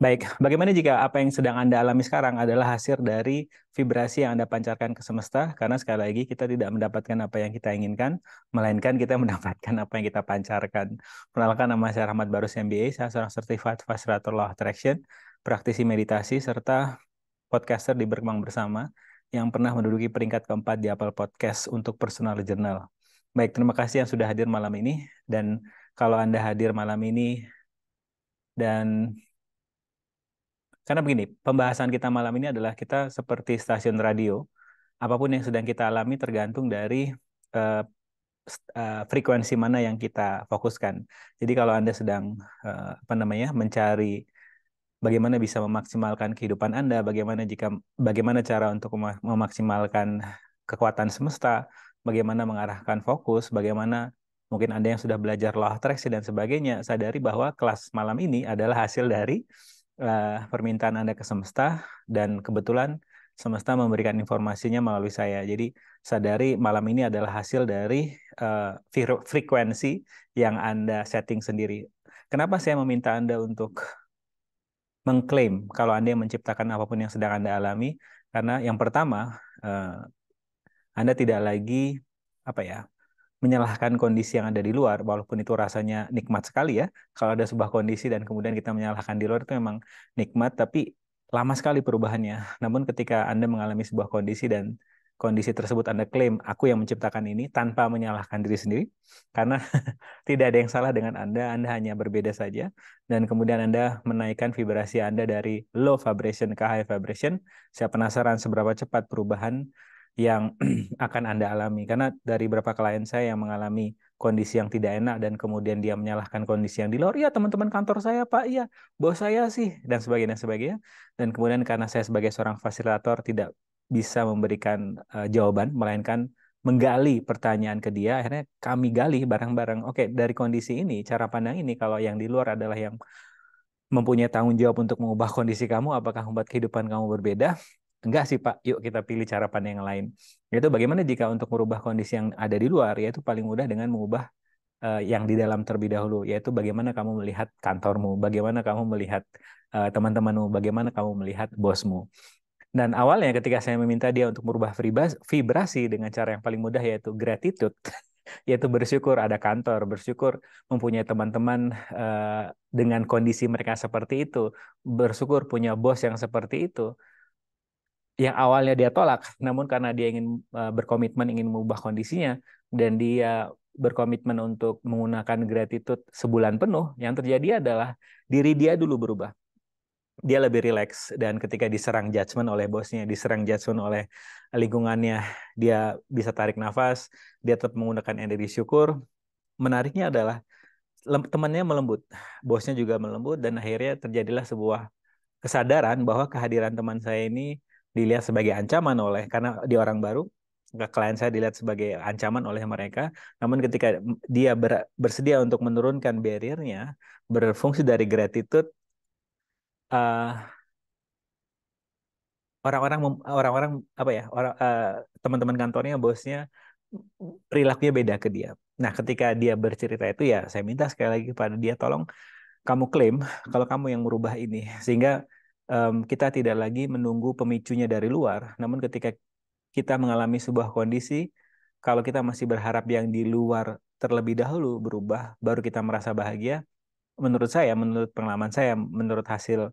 Baik, bagaimana jika apa yang sedang Anda alami sekarang adalah hasil dari vibrasi yang Anda pancarkan ke semesta? Karena sekali lagi kita tidak mendapatkan apa yang kita inginkan, melainkan kita mendapatkan apa yang kita pancarkan. Perkenalkan, nama saya Rahmat Barus MBA, saya seorang Certified Facilitator Law of Attraction, praktisi meditasi, serta podcaster di Berkembang Bersama, yang pernah menduduki peringkat keempat di Apple Podcast untuk Personal Journal. Baik, terima kasih yang sudah hadir malam ini, dan kalau Anda hadir malam ini, dan karena begini, pembahasan kita malam ini adalah kita seperti stasiun radio. Apapun yang sedang kita alami tergantung dari eh, frekuensi mana yang kita fokuskan. Jadi kalau Anda sedang mencari bagaimana bisa memaksimalkan kehidupan Anda, bagaimana cara untuk memaksimalkan kekuatan semesta, bagaimana mengarahkan fokus, bagaimana mungkin Anda yang sudah belajar law of attraction dan sebagainya, sadari bahwa kelas malam ini adalah hasil dari permintaan Anda ke semesta, dan kebetulan semesta memberikan informasinya melalui saya. Jadi sadari malam ini adalah hasil dari frekuensi yang Anda setting sendiri. Kenapa saya meminta Anda untuk mengklaim kalau Anda yang menciptakan apapun yang sedang Anda alami? Karena yang pertama, Anda tidak lagi apa ya menyalahkan kondisi yang ada di luar, walaupun itu rasanya nikmat sekali ya. Kalau ada sebuah kondisi dan kemudian kita menyalahkan di luar, itu memang nikmat, tapi lama sekali perubahannya. Namun ketika Anda mengalami sebuah kondisi dan kondisi tersebut Anda klaim, aku yang menciptakan ini, tanpa menyalahkan diri sendiri, karena tidak ada yang salah dengan Anda hanya berbeda saja. Dan kemudian Anda menaikkan vibrasi Anda dari low vibration ke high vibration. Saya penasaran seberapa cepat perubahan yang akan Anda alami. Karena dari beberapa klien saya yang mengalami kondisi yang tidak enak dan kemudian dia menyalahkan kondisi yang di luar, ya teman-teman kantor saya Pak, iya bos saya sih, dan sebagainya, sebagainya. Dan kemudian karena saya sebagai seorang fasilitator tidak bisa memberikan jawaban, melainkan menggali pertanyaan ke dia, akhirnya kami gali bareng-bareng. Oke, dari kondisi ini, cara pandang ini, kalau yang di luar adalah yang mempunyai tanggung jawab untuk mengubah kondisi kamu, apakah membuat kehidupan kamu berbeda? Enggak sih Pak, yuk kita pilih cara pandang yang lain. Yaitu bagaimana jika untuk merubah kondisi yang ada di luar, yaitu paling mudah dengan mengubah yang di dalam terlebih dahulu, yaitu bagaimana kamu melihat kantormu, bagaimana kamu melihat teman-temanmu, bagaimana kamu melihat bosmu. Dan awalnya ketika saya meminta dia untuk merubah vibrasi dengan cara yang paling mudah, yaitu gratitude, yaitu bersyukur ada kantor, bersyukur mempunyai teman-teman dengan kondisi mereka seperti itu, bersyukur punya bos yang seperti itu. Yang awalnya dia tolak, namun karena dia ingin berkomitmen ingin mengubah kondisinya, dan dia berkomitmen untuk menggunakan gratitude sebulan penuh, yang terjadi adalah diri dia dulu berubah. Dia lebih rileks, dan ketika diserang judgement oleh bosnya, diserang judgement oleh lingkungannya, dia bisa tarik nafas, dia tetap menggunakan energi syukur. Menariknya adalah temannya melembut, bosnya juga melembut, dan akhirnya terjadilah sebuah kesadaran bahwa kehadiran teman saya ini dilihat sebagai ancaman oleh, karena dia orang baru, klien saya dilihat sebagai ancaman oleh mereka. Namun ketika dia bersedia untuk menurunkan barriernya, berfungsi dari gratitude, uh, orang-orang apa ya teman-teman kantornya, bosnya, perilakunya beda ke dia. Nah, ketika dia bercerita itu, ya saya minta sekali lagi kepada dia, tolong kamu klaim kalau kamu yang merubah ini, sehingga kita tidak lagi menunggu pemicunya dari luar. Namun ketika kita mengalami sebuah kondisi, kalau kita masih berharap yang di luar terlebih dahulu berubah, baru kita merasa bahagia. Menurut saya, menurut pengalaman saya, menurut hasil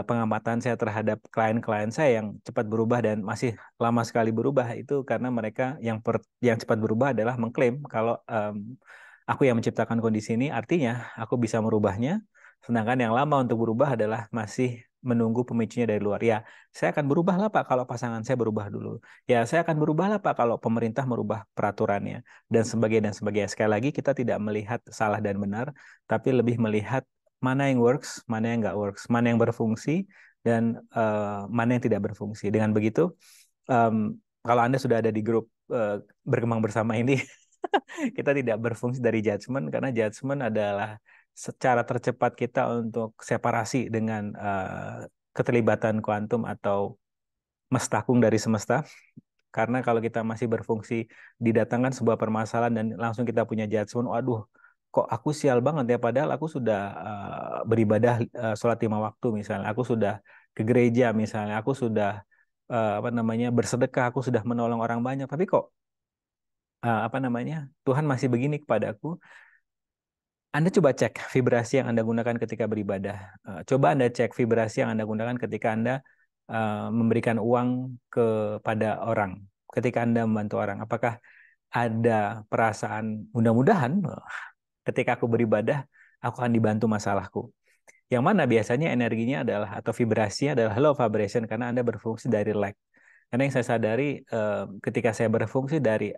pengamatan saya terhadap klien-klien saya yang cepat berubah dan masih lama sekali berubah, itu karena mereka yang cepat berubah adalah mengklaim kalau aku yang menciptakan kondisi ini, artinya aku bisa merubahnya. Sedangkan yang lama untuk berubah adalah masih menunggu pemicunya dari luar. Ya, saya akan berubah lah Pak kalau pasangan saya berubah dulu. Ya, saya akan berubah lah Pak kalau pemerintah merubah peraturannya, dan sebagainya dan sebagainya. Sekali lagi kita tidak melihat salah dan benar, tapi lebih melihat mana yang works, mana yang nggak works, mana yang berfungsi, dan mana yang tidak berfungsi. Dengan begitu, em, kalau Anda sudah ada di grup berkembang bersama ini, kita tidak berfungsi dari judgement, karena judgement adalah secara tercepat kita untuk separasi dengan keterlibatan kuantum atau mestakung dari semesta. Karena kalau kita masih berfungsi, didatangkan sebuah permasalahan dan langsung kita punya judgement, waduh, kok aku sial banget ya, padahal aku sudah beribadah, sholat 5 waktu misalnya, aku sudah ke gereja misalnya, aku sudah apa namanya bersedekah, aku sudah menolong orang banyak, tapi kok apa namanya Tuhan masih begini kepadaku. Anda coba cek vibrasi yang Anda gunakan ketika beribadah. Coba Anda cek vibrasi yang Anda gunakan ketika Anda memberikan uang kepada orang, ketika Anda membantu orang. Apakah ada perasaan mudah-mudahan ketika aku beribadah, aku akan dibantu masalahku. Yang mana biasanya energinya adalah atau vibrasinya adalah low vibration karena Anda berfungsi dari lack. Karena yang saya sadari ketika saya berfungsi dari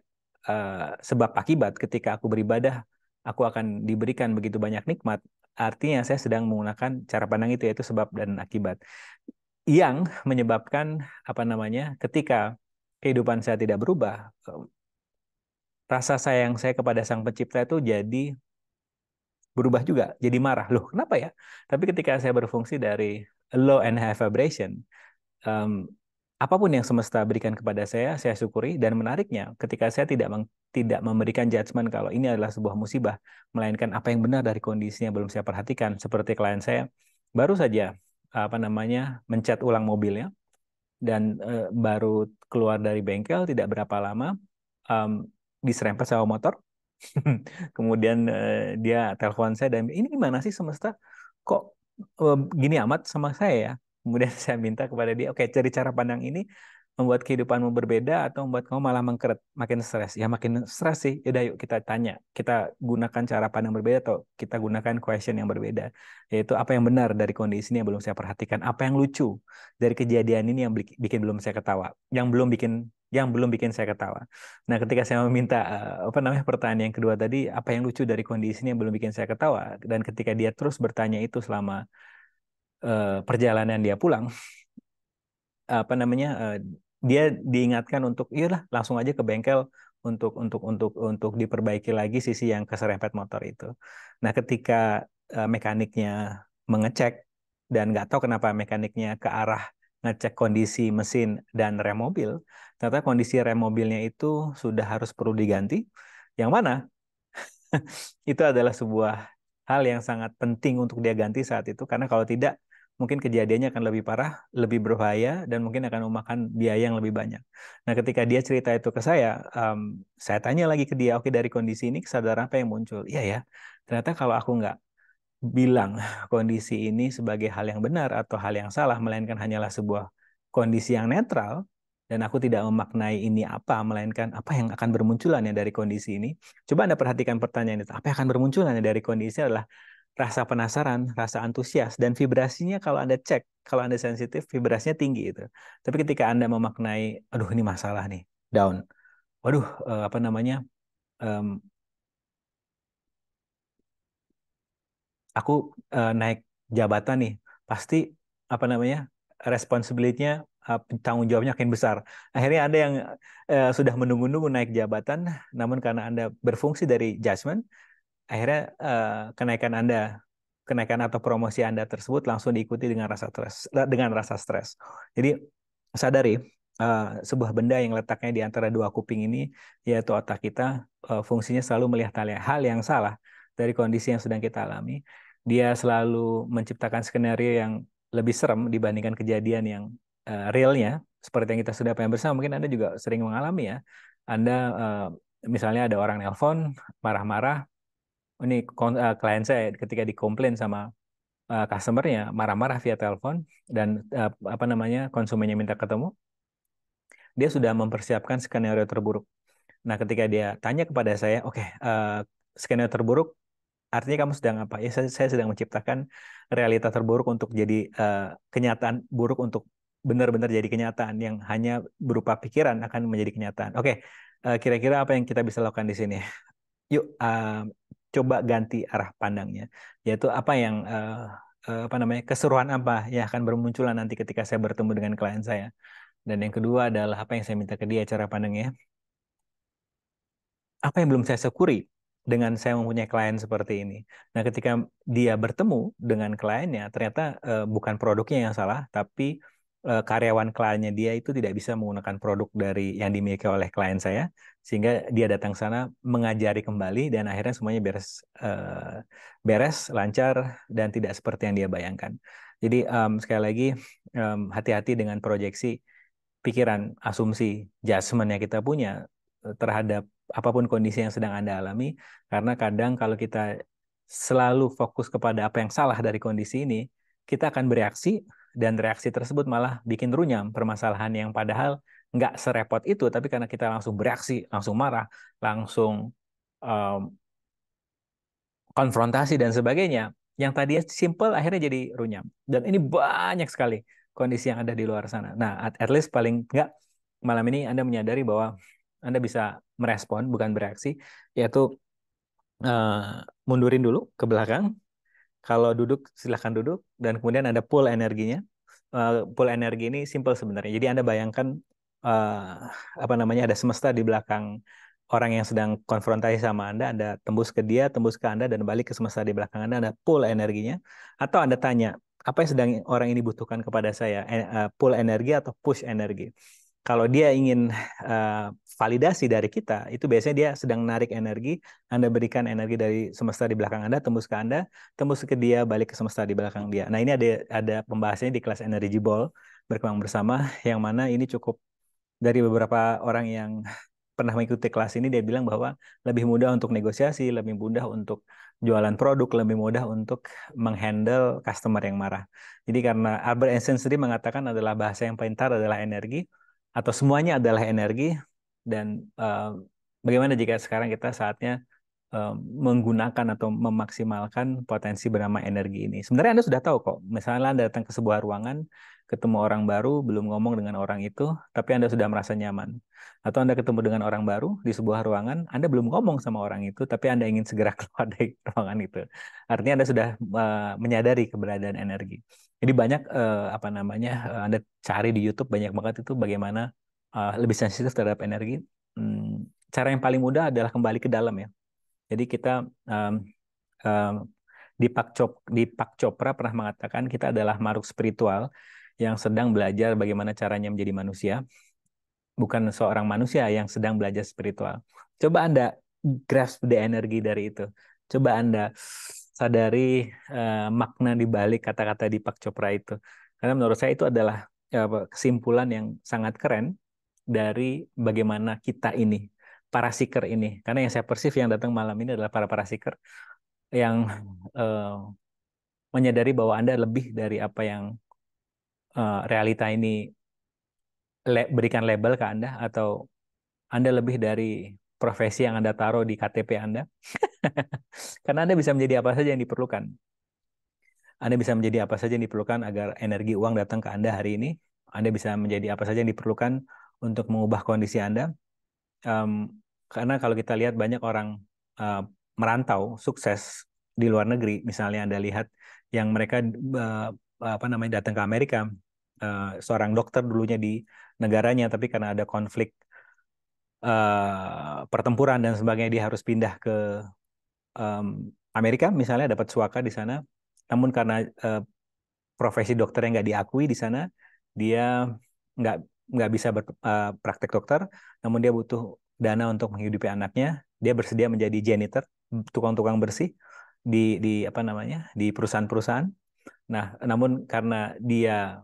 sebab akibat, ketika aku beribadah, aku akan diberikan begitu banyak nikmat. Artinya saya sedang menggunakan cara pandang itu, yaitu sebab dan akibat. Yang menyebabkan apa namanya ketika kehidupan saya tidak berubah, rasa sayang saya kepada Sang Pencipta itu jadi berubah juga, jadi marah. Loh, kenapa ya? Tapi ketika saya berfungsi dari low and high vibration, um, apapun yang semesta berikan kepada saya syukuri. Dan menariknya, ketika saya tidak memberikan judgement kalau ini adalah sebuah musibah, melainkan apa yang benar dari kondisinya belum saya perhatikan. Seperti klien saya, baru saja apa namanya mencat ulang mobilnya, dan baru keluar dari bengkel tidak berapa lama, um, diserempet sama motor. Kemudian dia telepon saya dan ini gimana sih semesta kok gini amat sama saya ya. Kemudian saya minta kepada dia, oke, cari cara pandang ini membuat kehidupanmu berbeda atau membuat kamu malah mengkeret, makin stres. Ya makin stres sih. Yaudah yuk kita tanya, kita gunakan cara pandang berbeda atau kita gunakan question yang berbeda. Yaitu apa yang benar dari kondisi ini yang belum saya perhatikan, apa yang lucu dari kejadian ini yang bikin belum saya ketawa, yang belum bikin saya ketawa. Nah, ketika saya meminta apa namanya pertanyaan yang kedua tadi, apa yang lucu dari kondisi ini yang belum bikin saya ketawa, dan ketika dia terus bertanya itu selama perjalanan dia pulang, apa namanya dia diingatkan untuk iyalah langsung aja ke bengkel untuk diperbaiki lagi sisi yang keserempet motor itu. Nah, ketika mekaniknya mengecek dan nggak tahu kenapa mekaniknya ke arah ngecek kondisi mesin dan rem mobil, ternyata kondisi rem mobilnya itu sudah harus perlu diganti. Yang mana itu adalah sebuah hal yang sangat penting untuk dia ganti saat itu, karena kalau tidak mungkin kejadiannya akan lebih parah, lebih berbahaya, dan mungkin akan memakan biaya yang lebih banyak. Nah, ketika dia cerita itu ke saya tanya lagi ke dia, oke, dari kondisi ini kesadaran apa yang muncul? Iya ya, ternyata kalau aku nggak bilang kondisi ini sebagai hal yang benar atau hal yang salah, melainkan hanyalah sebuah kondisi yang netral, dan aku tidak memaknai ini apa, melainkan apa yang akan bermunculan ya dari kondisi ini. Coba Anda perhatikan pertanyaan itu. Apa yang akan bermunculan ya dari kondisi adalah rasa penasaran, rasa antusias, dan vibrasinya kalau Anda cek, kalau Anda sensitif, vibrasinya tinggi itu. Tapi ketika Anda memaknai, aduh ini masalah nih, down. Waduh, apa namanya, em, aku naik jabatan nih, pasti apa namanya responsibility-nya, tanggung jawabnya makin besar. Akhirnya Anda yang sudah menunggu-nunggu naik jabatan, namun karena Anda berfungsi dari judgment, akhirnya kenaikan atau promosi Anda tersebut langsung diikuti dengan rasa stres. Jadi sadari sebuah benda yang letaknya di antara dua kuping ini, yaitu otak kita, fungsinya selalu melihat hal yang salah dari kondisi yang sedang kita alami. Dia selalu menciptakan skenario yang lebih serem dibandingkan kejadian yang realnya, seperti yang kita sudah pernah bersama. Mungkin Anda juga sering mengalami ya. Anda misalnya ada orang nelpon marah-marah. Ini klien saya ketika dikomplain sama customernya marah-marah via telepon, dan apa namanya konsumennya minta ketemu, dia sudah mempersiapkan skenario terburuk. Nah, ketika dia tanya kepada saya, oke, skenario terburuk artinya kamu sedang apa? Ya, saya sedang menciptakan realita terburuk untuk jadi kenyataan buruk untuk benar-benar jadi kenyataan yang hanya berupa pikiran akan menjadi kenyataan. Oke, kira-kira apa yang kita bisa lakukan di sini? Yuk, coba ganti arah pandangnya, yaitu apa yang apa namanya keseruan apa yang akan bermunculan nanti ketika saya bertemu dengan klien saya. Dan yang kedua adalah apa yang saya minta ke dia cara pandangnya, apa yang belum saya syukuri dengan saya mempunyai klien seperti ini. Nah, ketika dia bertemu dengan kliennya, ternyata bukan produknya yang salah, tapi karyawan kliennya dia itu tidak bisa menggunakan produk dari yang dimiliki oleh klien saya, sehingga dia datang sana mengajari kembali dan akhirnya semuanya beres, lancar dan tidak seperti yang dia bayangkan. Jadi sekali lagi hati-hati dengan proyeksi pikiran, asumsi, judgment yang kita punya terhadap apapun kondisi yang sedang Anda alami, karena kadang kalau kita selalu fokus kepada apa yang salah dari kondisi ini, kita akan bereaksi dan reaksi tersebut malah bikin runyam permasalahan yang padahal nggak serepot itu, tapi karena kita langsung bereaksi, langsung marah, langsung um, konfrontasi dan sebagainya, yang tadinya simple akhirnya jadi runyam. Dan ini banyak sekali kondisi yang ada di luar sana. Nah, at least paling nggak malam ini Anda menyadari bahwa Anda bisa merespon, bukan bereaksi, yaitu mundurin dulu ke belakang. Kalau duduk, silahkan duduk. Dan kemudian ada pull energinya. Pull energi ini simple sebenarnya. Jadi Anda bayangkan uh, apa namanya, ada semesta di belakang orang yang sedang konfrontasi sama Anda. Anda tembus ke dia, tembus ke Anda, dan balik ke semesta di belakang Anda. Anda pull energinya. Atau Anda tanya, apa yang sedang orang ini butuhkan kepada saya? Pull energi atau push energi? Kalau dia ingin uh, validasi dari kita, itu biasanya dia sedang narik energi. Anda berikan energi dari semesta di belakang Anda, tembus ke dia, balik ke semesta di belakang dia. Nah, ini ada pembahasannya di kelas Energy Ball berkembang bersama, yang mana ini cukup, dari beberapa orang yang pernah mengikuti kelas ini, dia bilang bahwa lebih mudah untuk negosiasi, lebih mudah untuk jualan produk, lebih mudah untuk menghandle customer yang marah. Jadi karena Albert Einstein sendiri mengatakan adalah bahasa yang pintar adalah energi, atau semuanya adalah energi, dan bagaimana jika sekarang kita saatnya menggunakan atau memaksimalkan potensi bernama energi ini. Sebenarnya Anda sudah tahu kok, misalnya Anda datang ke sebuah ruangan, ketemu orang baru, belum ngomong dengan orang itu, tapi Anda sudah merasa nyaman. Atau Anda ketemu dengan orang baru di sebuah ruangan, Anda belum ngomong sama orang itu, tapi Anda ingin segera keluar dari ruangan itu. Artinya Anda sudah menyadari keberadaan energi. Jadi banyak apa namanya, Anda cari di YouTube banyak banget itu bagaimana lebih sensitif terhadap energi. Cara yang paling mudah adalah kembali ke dalam ya. Jadi kita um, um, di Pak Chopra pernah mengatakan kita adalah makhluk spiritual yang sedang belajar bagaimana caranya menjadi manusia, bukan seorang manusia yang sedang belajar spiritual. Coba Anda grasp the energi dari itu. Coba Anda sadari makna di balik kata-kata di Pak Chopra itu. Karena menurut saya itu adalah kesimpulan yang sangat keren dari bagaimana kita ini, para seeker ini. Karena yang saya persif yang datang malam ini adalah para seeker yang eh, menyadari bahwa Anda lebih dari apa yang realita ini berikan label ke Anda, atau Anda lebih dari profesi yang Anda taruh di KTP Anda. Karena Anda bisa menjadi apa saja yang diperlukan. Anda bisa menjadi apa saja yang diperlukan agar energi uang datang ke Anda hari ini. Anda bisa menjadi apa saja yang diperlukan untuk mengubah kondisi Anda. Karena kalau kita lihat banyak orang uh, merantau sukses di luar negeri, misalnya Anda lihat yang mereka apa namanya, datang ke Amerika, seorang dokter dulunya di negaranya, tapi karena ada konflik pertempuran dan sebagainya, dia harus pindah ke um, Amerika, misalnya dapat suaka di sana, namun karena profesi dokter yang nggak diakui di sana, dia nggak nggak bisa praktek dokter, namun dia butuh dana untuk menghidupi anaknya. Dia bersedia menjadi janitor, tukang-tukang bersih di apa namanya, di perusahaan-perusahaan. Nah, namun karena dia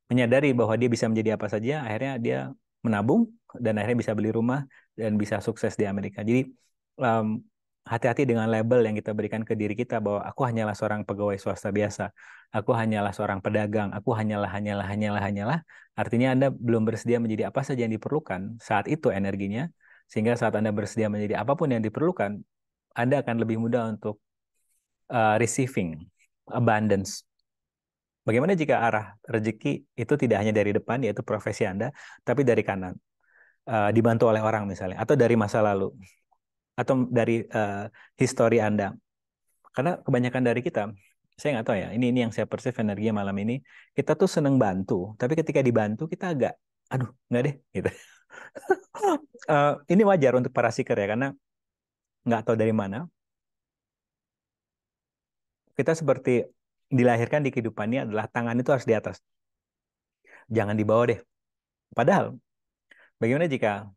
menyadari bahwa dia bisa menjadi apa saja, akhirnya dia menabung dan akhirnya bisa beli rumah dan bisa sukses di Amerika. Jadi um, hati-hati dengan label yang kita berikan ke diri kita bahwa aku hanyalah seorang pegawai swasta biasa, aku hanyalah seorang pedagang, aku hanyalah. Artinya Anda belum bersedia menjadi apa saja yang diperlukan saat itu energinya, sehingga saat Anda bersedia menjadi apapun yang diperlukan, Anda akan lebih mudah untuk receiving abundance. Bagaimana jika arah rezeki itu tidak hanya dari depan, yaitu profesi Anda, tapi dari kanan, dibantu oleh orang misalnya, atau dari masa lalu, atau dari histori Anda. Karena kebanyakan dari kita, saya nggak tahu ya, ini yang saya perceive energinya malam ini, kita tuh seneng bantu, tapi ketika dibantu kita agak, aduh, nggak deh, gitu. Ini wajar untuk para seeker ya, karena nggak tahu dari mana, kita seperti dilahirkan di kehidupan ini adalah tangan itu harus di atas, jangan di bawah deh. Padahal, bagaimana jika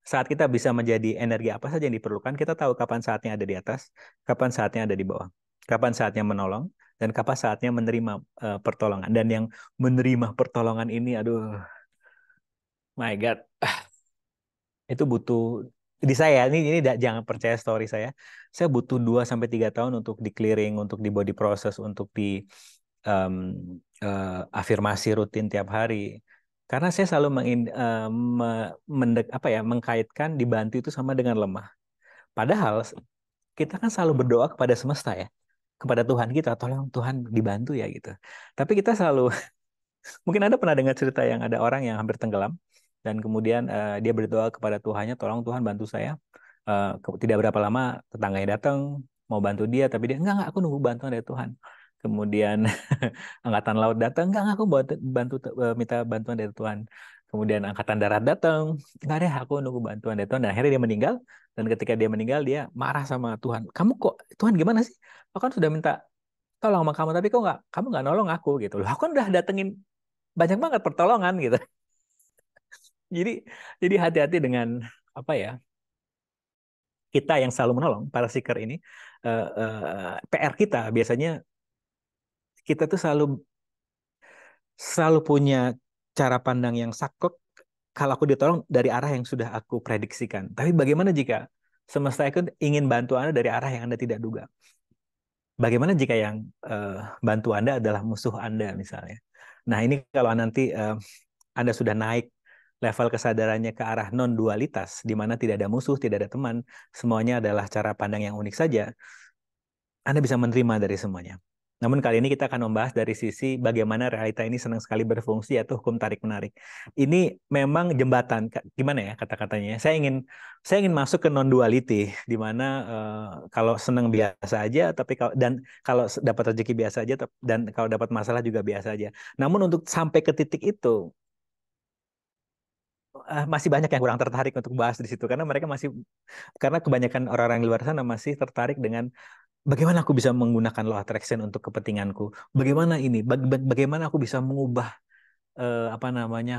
saat kita bisa menjadi energi apa saja yang diperlukan, kita tahu kapan saatnya ada di atas, kapan saatnya ada di bawah, kapan saatnya menolong, dan kapan saatnya menerima pertolongan. Dan yang menerima pertolongan ini, aduh, my God, itu butuh di saya ini jangan percaya story saya. Saya butuh 2 sampai 3 tahun untuk di clearing, untuk di body process, untuk di em, afirmasi rutin tiap hari. Karena saya selalu mengkaitkan dibantu itu sama dengan lemah. Padahal kita kan selalu berdoa kepada semesta ya, kepada Tuhan kita, tolong Tuhan dibantu ya gitu. Tapi kita selalu mungkin Anda pernah dengar cerita yang ada orang yang hampir tenggelam dan kemudian dia berdoa kepada Tuhannya, tolong Tuhan bantu saya. Tidak berapa lama tetangganya datang mau bantu dia, tapi dia enggak aku nunggu bantuan dari Tuhan. Kemudian angkatan laut datang, enggak aku minta bantuan dari Tuhan. Kemudian angkatan darat datang, enggak deh aku nunggu bantuan dari Tuhan. Dan akhirnya dia meninggal. Dan ketika dia meninggal dia marah sama Tuhan. Kamu kok Tuhan gimana sih? Aku kan sudah minta tolong sama kamu, tapi kok kamu nggak nolong aku gitu loh. Aku kan udah datengin banyak banget pertolongan gitu. Jadi jadi hati-hati dengan apa ya, kita yang selalu menolong para seeker ini, PR kita biasanya kita tuh selalu selalu punya cara pandang yang saklek kalau aku ditolong dari arah yang sudah aku prediksikan. Tapi bagaimana jika semesta itu ingin bantu Anda dari arah yang Anda tidak duga? Bagaimana jika yang bantu Anda adalah musuh Anda misalnya? Nah, ini kalau nanti Anda sudah naik level kesadarannya ke arah non-dualitas, di mana tidak ada musuh, tidak ada teman, semuanya adalah cara pandang yang unik saja, Anda bisa menerima dari semuanya. Namun kali ini kita akan membahas dari sisi bagaimana realita ini senang sekali berfungsi, yaitu hukum tarik-menarik. Ini memang jembatan, gimana ya kata-katanya? Saya ingin masuk ke non-duality, di mana kalau senang biasa aja, tapi kalau dapat rezeki biasa aja, dan kalau dapat masalah juga biasa aja. Namun untuk sampai ke titik itu, masih banyak yang kurang tertarik untuk bahas di situ karena kebanyakan orang-orang di luar sana masih tertarik dengan bagaimana aku bisa menggunakan law attraction untuk kepentinganku, bagaimana aku bisa mengubah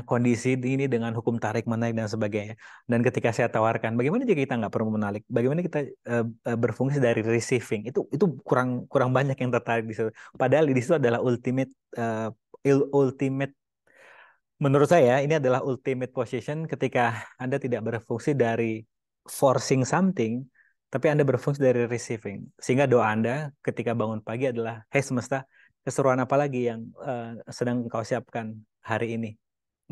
kondisi ini dengan hukum tarik menarik dan sebagainya. Dan ketika saya tawarkan bagaimana jika kita nggak perlu menarik, bagaimana kita berfungsi dari receiving, itu kurang kurang banyak yang tertarik di situ, padahal di situ adalah uh, ultimate. Menurut saya, ini adalah ultimate position ketika Anda tidak berfungsi dari forcing something, tapi Anda berfungsi dari receiving. Sehingga doa Anda ketika bangun pagi adalah, "Hei semesta, keseruan apa lagi yang sedang engkau siapkan hari ini?"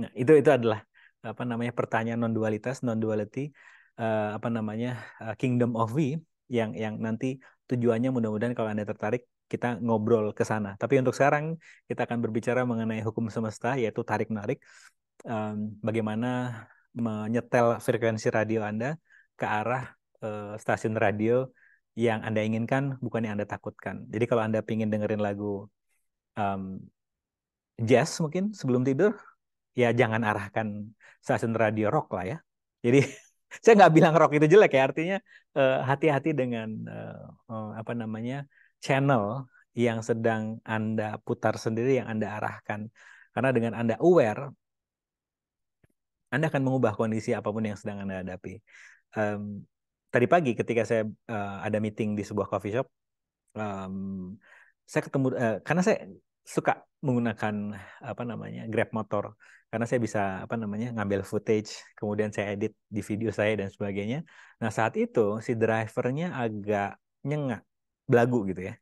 Nah, itu adalah pertanyaan non-dualitas, non-duality, Kingdom of We yang nanti tujuannya mudah-mudahan kalau Anda tertarik kita ngobrol ke sana. Tapi untuk sekarang kita akan berbicara mengenai hukum semesta yaitu tarik menarik. Bagaimana menyetel frekuensi radio Anda ke arah stasiun radio yang Anda inginkan, bukan yang Anda takutkan. Jadi kalau Anda ingin dengerin lagu um, jazz mungkin sebelum tidur, ya jangan arahkan stasiun radio rock lah ya. Jadi saya nggak bilang rock itu jelek ya, artinya hati-hati dengan channel yang sedang Anda putar sendiri, yang Anda arahkan. Karena dengan Anda aware, Anda akan mengubah kondisi apapun yang sedang Anda hadapi. Um, Tadi pagi ketika saya ada meeting di sebuah coffee shop, um, saya ketemu karena saya suka menggunakan Grab motor karena saya bisa ngambil footage, kemudian saya edit di video saya dan sebagainya. Nah, saat itu si drivernya agak nyengak, belagu gitu ya.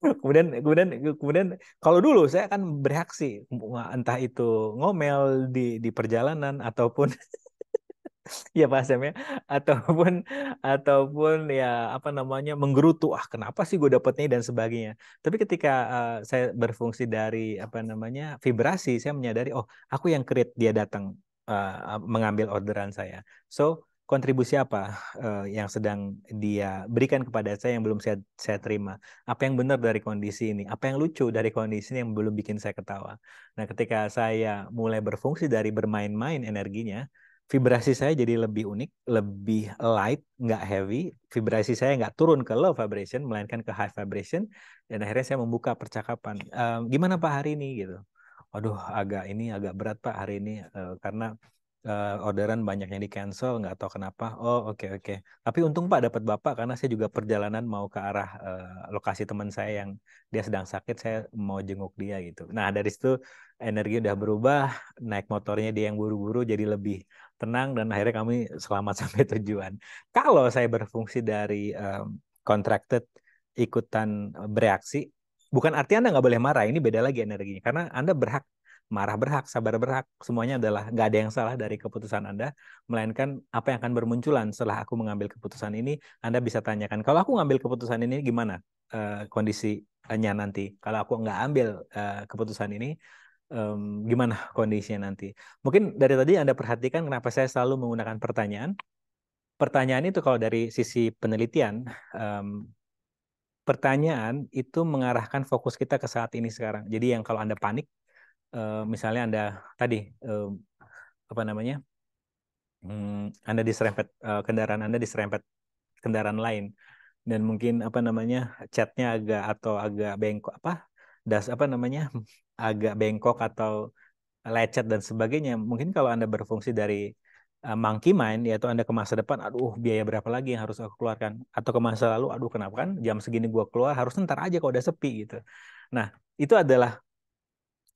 Kemudian kemudian kemudian kalau dulu saya akan bereaksi, entah itu ngomel di perjalanan ataupun ya Pak Sam ya, ataupun ataupun ya menggerutu, kenapa sih gue dapetnya dan sebagainya. Tapi ketika saya berfungsi dari vibrasi, saya menyadari, oh aku yang create dia datang mengambil orderan saya. So kontribusi apa yang sedang dia berikan kepada saya yang belum saya terima? Apa yang benar dari kondisi ini? Apa yang lucu dari kondisi ini yang belum bikin saya ketawa? Nah, ketika saya mulai berfungsi dari bermain-main energinya, vibrasi saya jadi lebih unik, lebih light, nggak heavy. Vibrasi saya nggak turun ke low vibration, melainkan ke high vibration. Dan akhirnya saya membuka percakapan. Gimana Pak hari ini gitu? Waduh, agak berat Pak hari ini karena orderan banyak yang di cancel, nggak tahu kenapa. Oh, oke oke. Tapi untung Pak dapat Bapak karena saya juga perjalanan mau ke arah lokasi teman saya yang dia sedang sakit, saya mau jenguk dia gitu. Nah, dari situ energi udah berubah, naik motornya dia yang buru-buru jadi lebih tenang dan akhirnya kami selamat sampai tujuan. Kalau saya berfungsi dari contracted ikutan bereaksi, bukan arti Anda nggak boleh marah, ini beda lagi energinya. Karena Anda berhak marah, berhak sabar, berhak, semuanya adalah nggak ada yang salah dari keputusan Anda, melainkan apa yang akan bermunculan setelah aku mengambil keputusan ini. Anda bisa tanyakan, kalau aku ngambil keputusan ini gimana kondisinya nanti? Kalau aku nggak ambil keputusan ini, gimana kondisinya nanti? Mungkin dari tadi Anda perhatikan kenapa saya selalu menggunakan pertanyaan. Pertanyaan itu kalau dari sisi penelitian, pertanyaan itu mengarahkan fokus kita ke saat ini sekarang. Jadi yang kalau Anda panik, misalnya Anda tadi apa namanya, Anda diserempet kendaraan Anda diserempet kendaraan lain dan mungkin apa namanya catnya agak bengkok apa apa namanya agak bengkok atau lecet dan sebagainya. Mungkin kalau Anda berfungsi dari monkey mind, yaitu Anda ke masa depan, aduh biaya berapa lagi yang harus aku keluarkan, atau ke masa lalu, aduh kenapa kan jam segini gua keluar, harus ntar aja kalau udah sepi gitu. Nah, itu adalah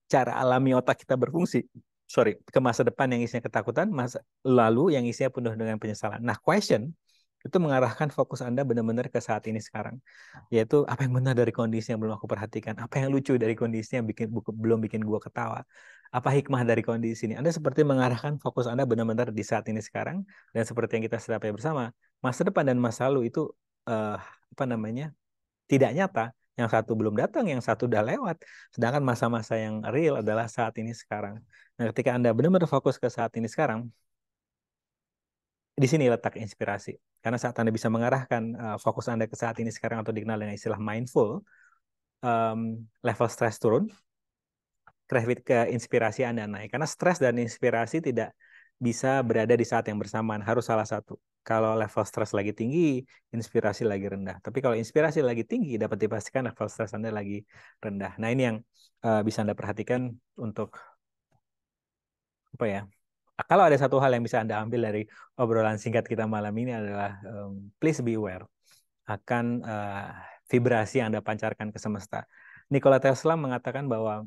cara alami otak kita berfungsi. Sorry, ke masa depan yang isinya ketakutan, masa lalu yang isinya penuh dengan penyesalan. Nah, question itu mengarahkan fokus Anda benar-benar ke saat ini sekarang. Yaitu apa yang benar dari kondisi yang belum aku perhatikan, apa yang lucu dari kondisi yang belum bikin gua ketawa, apa hikmah dari kondisi ini. Anda seperti mengarahkan fokus Anda benar-benar di saat ini sekarang, dan seperti yang kita capai bersama, masa depan dan masa lalu itu apa namanya tidak nyata. Yang satu belum datang, yang satu udah lewat. Sedangkan masa-masa yang real adalah saat ini sekarang. Nah, ketika Anda benar-benar fokus ke saat ini sekarang, di sini letak inspirasi. Karena saat Anda bisa mengarahkan fokus Anda ke saat ini sekarang atau dikenal dengan istilah mindful, level stres turun, ke inspirasi Anda naik. Karena stres dan inspirasi tidak bisa berada di saat yang bersamaan, harus salah satu. Kalau level stres lagi tinggi, inspirasi lagi rendah. Tapi kalau inspirasi lagi tinggi, dapat dipastikan level stres Anda lagi rendah. Nah, ini yang bisa Anda perhatikan untuk apa ya? Kalau ada satu hal yang bisa Anda ambil dari obrolan singkat kita malam ini adalah please be aware akan vibrasi yang Anda pancarkan ke semesta. Nikola Tesla mengatakan bahwa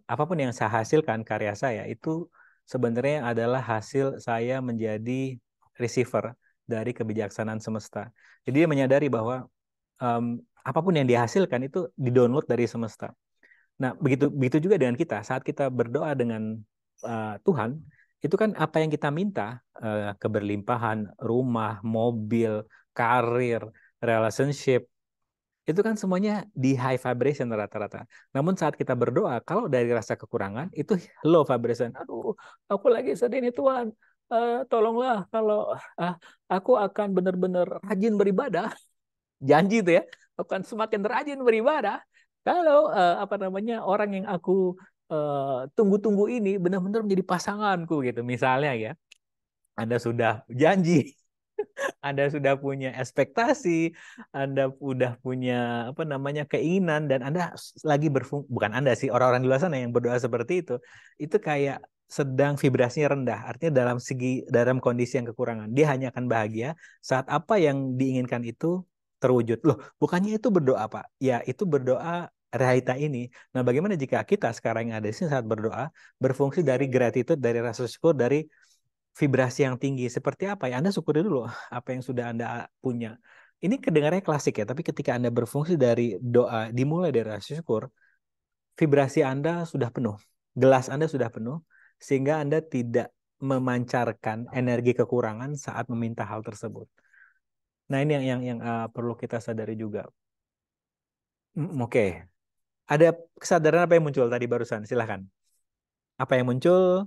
apapun yang saya hasilkan, karya saya, itu sebenarnya adalah hasil saya menjadi receiver dari kebijaksanaan semesta. Jadi dia menyadari bahwa apapun yang dihasilkan itu didownload dari semesta. Nah, begitu begitu juga dengan kita. Saat kita berdoa dengan Tuhan, itu kan apa yang kita minta, keberlimpahan, rumah, mobil, karir, relationship, itu kan semuanya di high vibration rata-rata. Namun saat kita berdoa, kalau dari rasa kekurangan, itu low vibration. Aduh, aku lagi sedih nih Tuhan. Tolonglah kalau uh, aku akan benar-benar rajin beribadah. Janji itu ya, akan semakin rajin beribadah. Kalau apa namanya orang yang aku tunggu-tunggu ini benar-benar menjadi pasanganku gitu. Misalnya ya, Anda sudah janji, Anda sudah punya ekspektasi, Anda sudah punya apa namanya keinginan dan Anda lagi bukan Anda sih, orang-orang di luar sana yang berdoa seperti itu kayak sedang vibrasinya rendah. Artinya dalam kondisi yang kekurangan. Dia hanya akan bahagia saat apa yang diinginkan itu terwujud. Loh, bukannya itu berdoa, Pak? Ya, itu berdoa realita ini. Nah, bagaimana jika kita sekarang yang ada di sini saat berdoa berfungsi dari gratitude, dari rasa syukur, dari vibrasi yang tinggi seperti apa ya? Anda syukuri dulu apa yang sudah Anda punya. Ini kedengarannya klasik ya, tapi ketika Anda berfungsi dari doa, dimulai dari rasa syukur, vibrasi Anda sudah penuh, gelas Anda sudah penuh, sehingga Anda tidak memancarkan energi kekurangan saat meminta hal tersebut. Nah, ini yang perlu kita sadari juga. Oke. Ada kesadaran apa yang muncul tadi barusan? Silahkan. Apa yang muncul?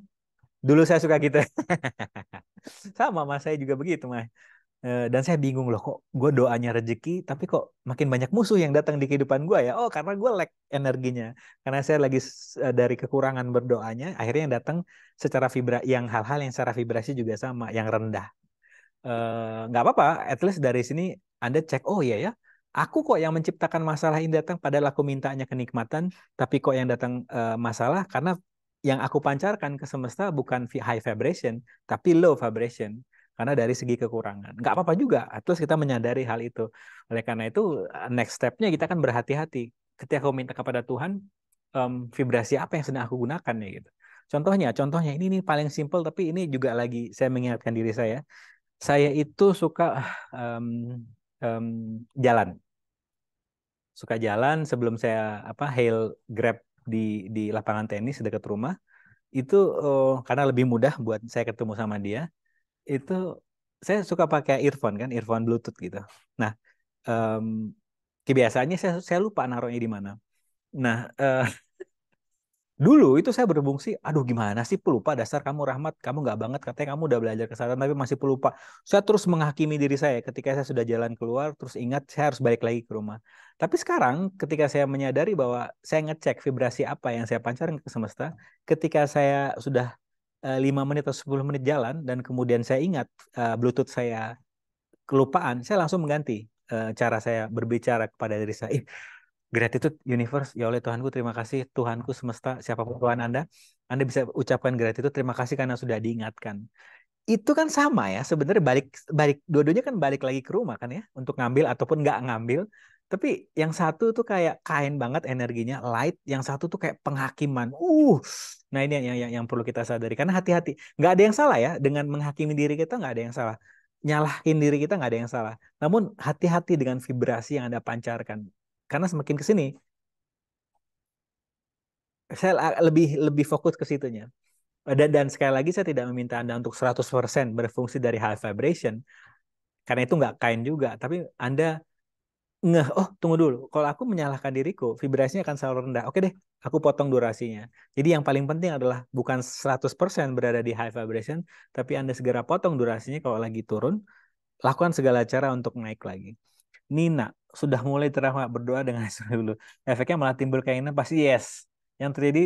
Dulu saya suka gitu. Sama, Mas. Saya juga begitu, Mas. Dan saya bingung loh, kok gue doanya rezeki, tapi kok makin banyak musuh yang datang di kehidupan gue ya. Oh, karena gue lack energinya. Karena saya lagi dari kekurangan berdoanya, akhirnya yang datang secara yang hal-hal yang secara vibrasi juga sama, yang rendah. Nggak apa-apa, at least dari sini Anda cek, oh iya ya, aku kok yang menciptakan masalah ini datang, padahal aku mintanya kenikmatan, tapi kok yang datang masalah, karena yang aku pancarkan ke semesta bukan high vibration, tapi low vibration. Karena dari segi kekurangan. Nggak apa-apa juga. Terus kita menyadari hal itu. Oleh karena itu, next step-nya kita akan berhati-hati. Ketika aku minta kepada Tuhan, vibrasi apa yang sedang aku gunakan ya gitu. Contohnya ini paling simple, tapi ini juga lagi saya mengingatkan diri saya. Saya itu suka um, um, jalan. Suka jalan sebelum saya hail Grab di lapangan tenis dekat rumah itu karena lebih mudah buat saya ketemu sama dia itu saya suka pakai earphone kan earphone Bluetooth gitu. Nah, em, kebiasaannya saya lupa naruhnya di mana. Nah, dulu itu saya berfungsi, aduh gimana sih pelupa dasar kamu Rahmat, kamu nggak banget katanya kamu udah belajar kesehatan tapi masih pelupa. Saya terus menghakimi diri saya ketika saya sudah jalan keluar, terus ingat saya harus balik lagi ke rumah. Tapi sekarang ketika saya menyadari bahwa saya ngecek vibrasi apa yang saya pancarkan ke semesta, ketika saya sudah 5 menit atau 10 menit jalan dan kemudian saya ingat Bluetooth saya kelupaan, saya langsung mengganti cara saya berbicara kepada diri saya. Gratitude universe, ya oleh Tuhanku terima kasih, Tuhanku semesta, siapapun Tuhan Anda bisa ucapkan gratitude, terima kasih karena sudah diingatkan. Itu kan sama ya, sebenarnya balik balik dua-duanya kan balik lagi ke rumah kan ya, untuk ngambil ataupun nggak ngambil. Tapi yang satu tuh kayak kain banget energinya, light, yang satu tuh kayak penghakiman. Nah ini yang perlu kita sadari, karena hati-hati, nggak ada yang salah ya dengan menghakimi diri kita, nggak ada yang salah. Nyalahin diri kita nggak ada yang salah. Namun hati-hati dengan vibrasi yang Anda pancarkan. Karena semakin ke sini, saya lebih lebih fokus ke situnya. Dan sekali lagi saya tidak meminta Anda untuk 100% berfungsi dari high vibration, karena itu nggak kain juga. Tapi Anda oh tunggu dulu, kalau aku menyalahkan diriku, vibrasinya akan selalu rendah. Oke deh, aku potong durasinya. Jadi yang paling penting adalah bukan 100% berada di high vibration, tapi Anda segera potong durasinya kalau lagi turun, lakukan segala cara untuk naik lagi. Nina sudah mulai terang berdoa dengan dulu. Efeknya malah timbul keinginan pasti yes. Yang terjadi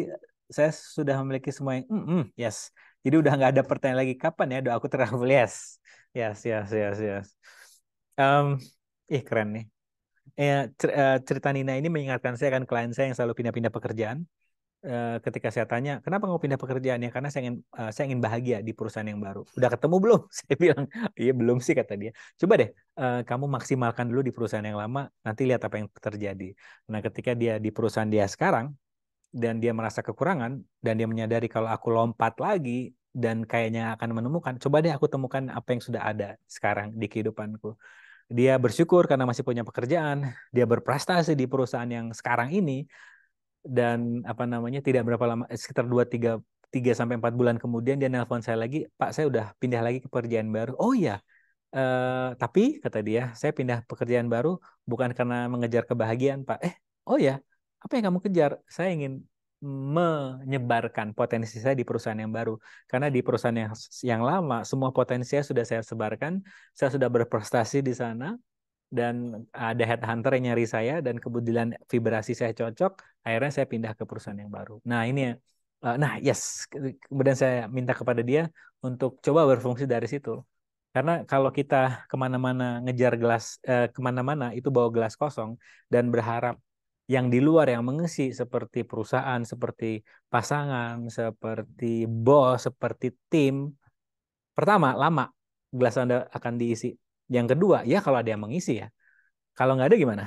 saya sudah memiliki semua yang yes. Jadi udah nggak ada pertanyaan lagi kapan ya doaku terkabul yes. Yes, yes, yes, yes. Um, keren nih. Cerita Nina ini mengingatkan saya kan klien saya yang selalu pindah-pindah pekerjaan. Ketika saya tanya, kenapa kamu pindah pekerjaannya? Karena saya ingin bahagia di perusahaan yang baru. Udah ketemu belum? Saya bilang, iya belum sih kata dia. Coba deh, kamu maksimalkan dulu di perusahaan yang lama, nanti lihat apa yang terjadi. Nah, ketika dia di perusahaan dia sekarang, dan dia merasa kekurangan, dan dia menyadari kalau aku lompat lagi, dan kayaknya akan menemukan, coba deh aku temukan apa yang sudah ada sekarang di kehidupanku. Dia bersyukur karena masih punya pekerjaan, dia berprestasi di perusahaan yang sekarang ini, dan apa namanya tidak berapa lama sekitar 2 3 sampai 4 bulan kemudian dia nelpon saya lagi, Pak saya udah pindah lagi ke pekerjaan baru. Oh ya, tapi kata dia saya pindah pekerjaan baru bukan karena mengejar kebahagiaan Pak. Oh ya, apa yang kamu kejar? Saya ingin menyebarkan potensi saya di perusahaan yang baru, karena di perusahaan yang lama semua potensi saya sudah saya sebarkan, saya sudah berprestasi di sana, dan ada headhunter yang nyari saya dan kebetulan vibrasi saya cocok, akhirnya saya pindah ke perusahaan yang baru. Nah ini ya, nah yes, kemudian saya minta kepada dia untuk coba berfungsi dari situ. Karena kalau kita kemana-mana ngejar gelas, kemana-mana itu bawa gelas kosong dan berharap yang di luar yang mengisi seperti perusahaan, seperti pasangan, seperti bos, seperti tim, pertama lama gelas Anda akan diisi. Yang kedua, ya kalau ada yang mengisi ya. Kalau nggak ada gimana?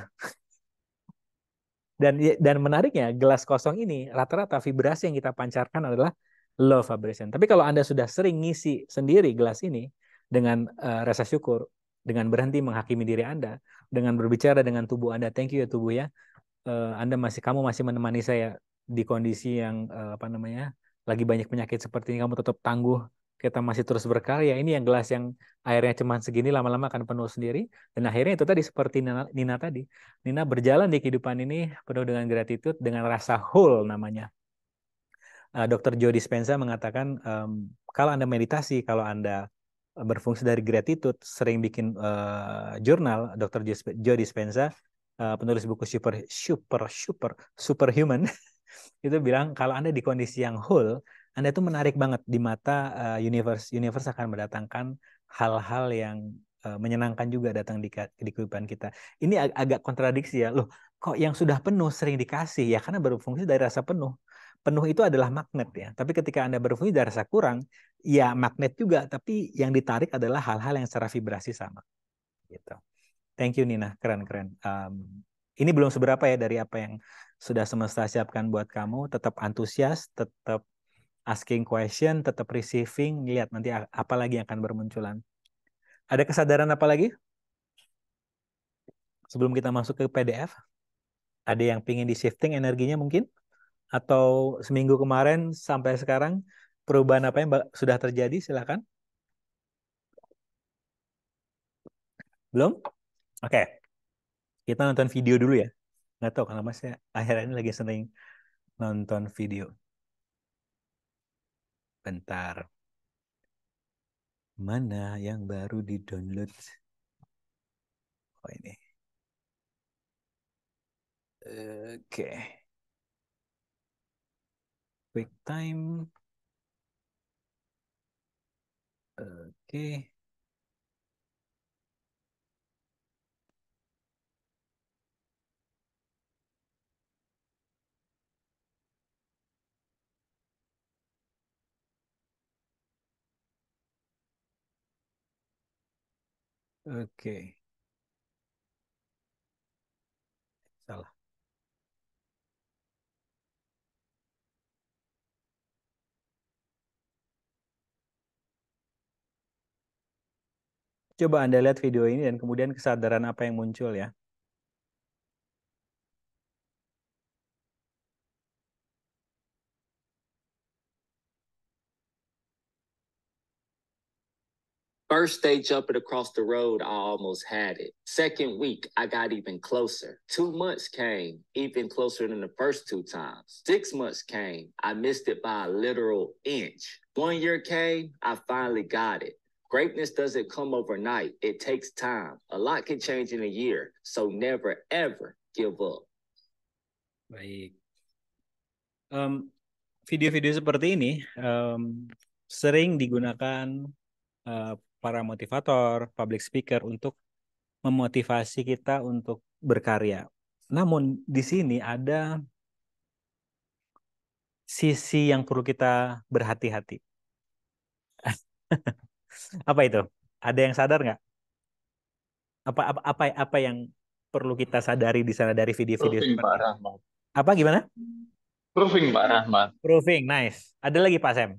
Dan menariknya, gelas kosong ini rata-rata vibrasi yang kita pancarkan adalah low vibration. Tapi kalau Anda sudah sering ngisi sendiri gelas ini dengan rasa syukur, dengan berhenti menghakimi diri Anda, dengan berbicara dengan tubuh Anda, thank you ya tubuh ya, kamu masih menemani saya di kondisi yang apa namanya lagi banyak penyakit seperti ini, kamu tetap tangguh, kita masih terus berkarya. Ini yang gelas yang airnya cuma segini lama-lama akan penuh sendiri, dan akhirnya itu tadi seperti Nina tadi, Nina berjalan di kehidupan ini penuh dengan gratitude, dengan rasa whole namanya. Dr. Joe Dispenza mengatakan, kalau Anda meditasi, kalau Anda berfungsi dari gratitude, sering bikin jurnal, Dr. Joe Dispenza, penulis buku Superhuman, itu bilang kalau Anda di kondisi yang whole, Anda itu menarik banget di mata universe. Universe akan mendatangkan hal-hal yang menyenangkan juga datang di kehidupan kita. Ini agak kontradiksi ya, loh kok yang sudah penuh sering dikasih ya, karena berfungsi dari rasa penuh. penuh itu adalah magnet ya. Tapi ketika Anda berfungsi dirasa kurang, ya magnet juga, tapi yang ditarik adalah hal-hal yang secara vibrasi sama. Gitu. Thank you Nina, keren-keren. Ini belum seberapa ya dari apa yang sudah semesta siapkan buat kamu. Tetap antusias, tetap asking question, tetap receiving. Lihat nanti apa lagi yang akan bermunculan. Ada kesadaran apa lagi? Sebelum kita masuk ke PDF, ada yang pingin di shifting energinya mungkin? Atau seminggu kemarin sampai sekarang, perubahan apa yang sudah terjadi? Silakan. Belum? Oke. Kita nonton video dulu ya. Nggak tahu, karena saya akhir-akhir ini lagi sering nonton video. Bentar. Mana yang baru di-download? Oh ini. Oke. QuickTime. Oke. Oke. Salah. Coba Anda lihat video ini dan kemudian kesadaran apa yang muncul ya. First day jumping across the road, I almost had it. Second week, I got even closer. 2 months came, even closer than the first 2 times. 6 months came, I missed it by a literal inch. 1 year came, I finally got it. Greatness doesn't come overnight. It takes time. A lot can change in a year, so never ever give up. Baik. Video-video seperti ini sering digunakan para motivator, public speaker untuk memotivasi kita untuk berkarya. Namun di sini ada sisi yang perlu kita berhati-hati. Apa itu? Ada yang sadar nggak? Apa yang perlu kita sadari di sana dari video-video Proving seperti Pak ini? Rahmat. Apa gimana? Proving Pak Rahmat. Proving, nice. Ada lagi Pak Sam?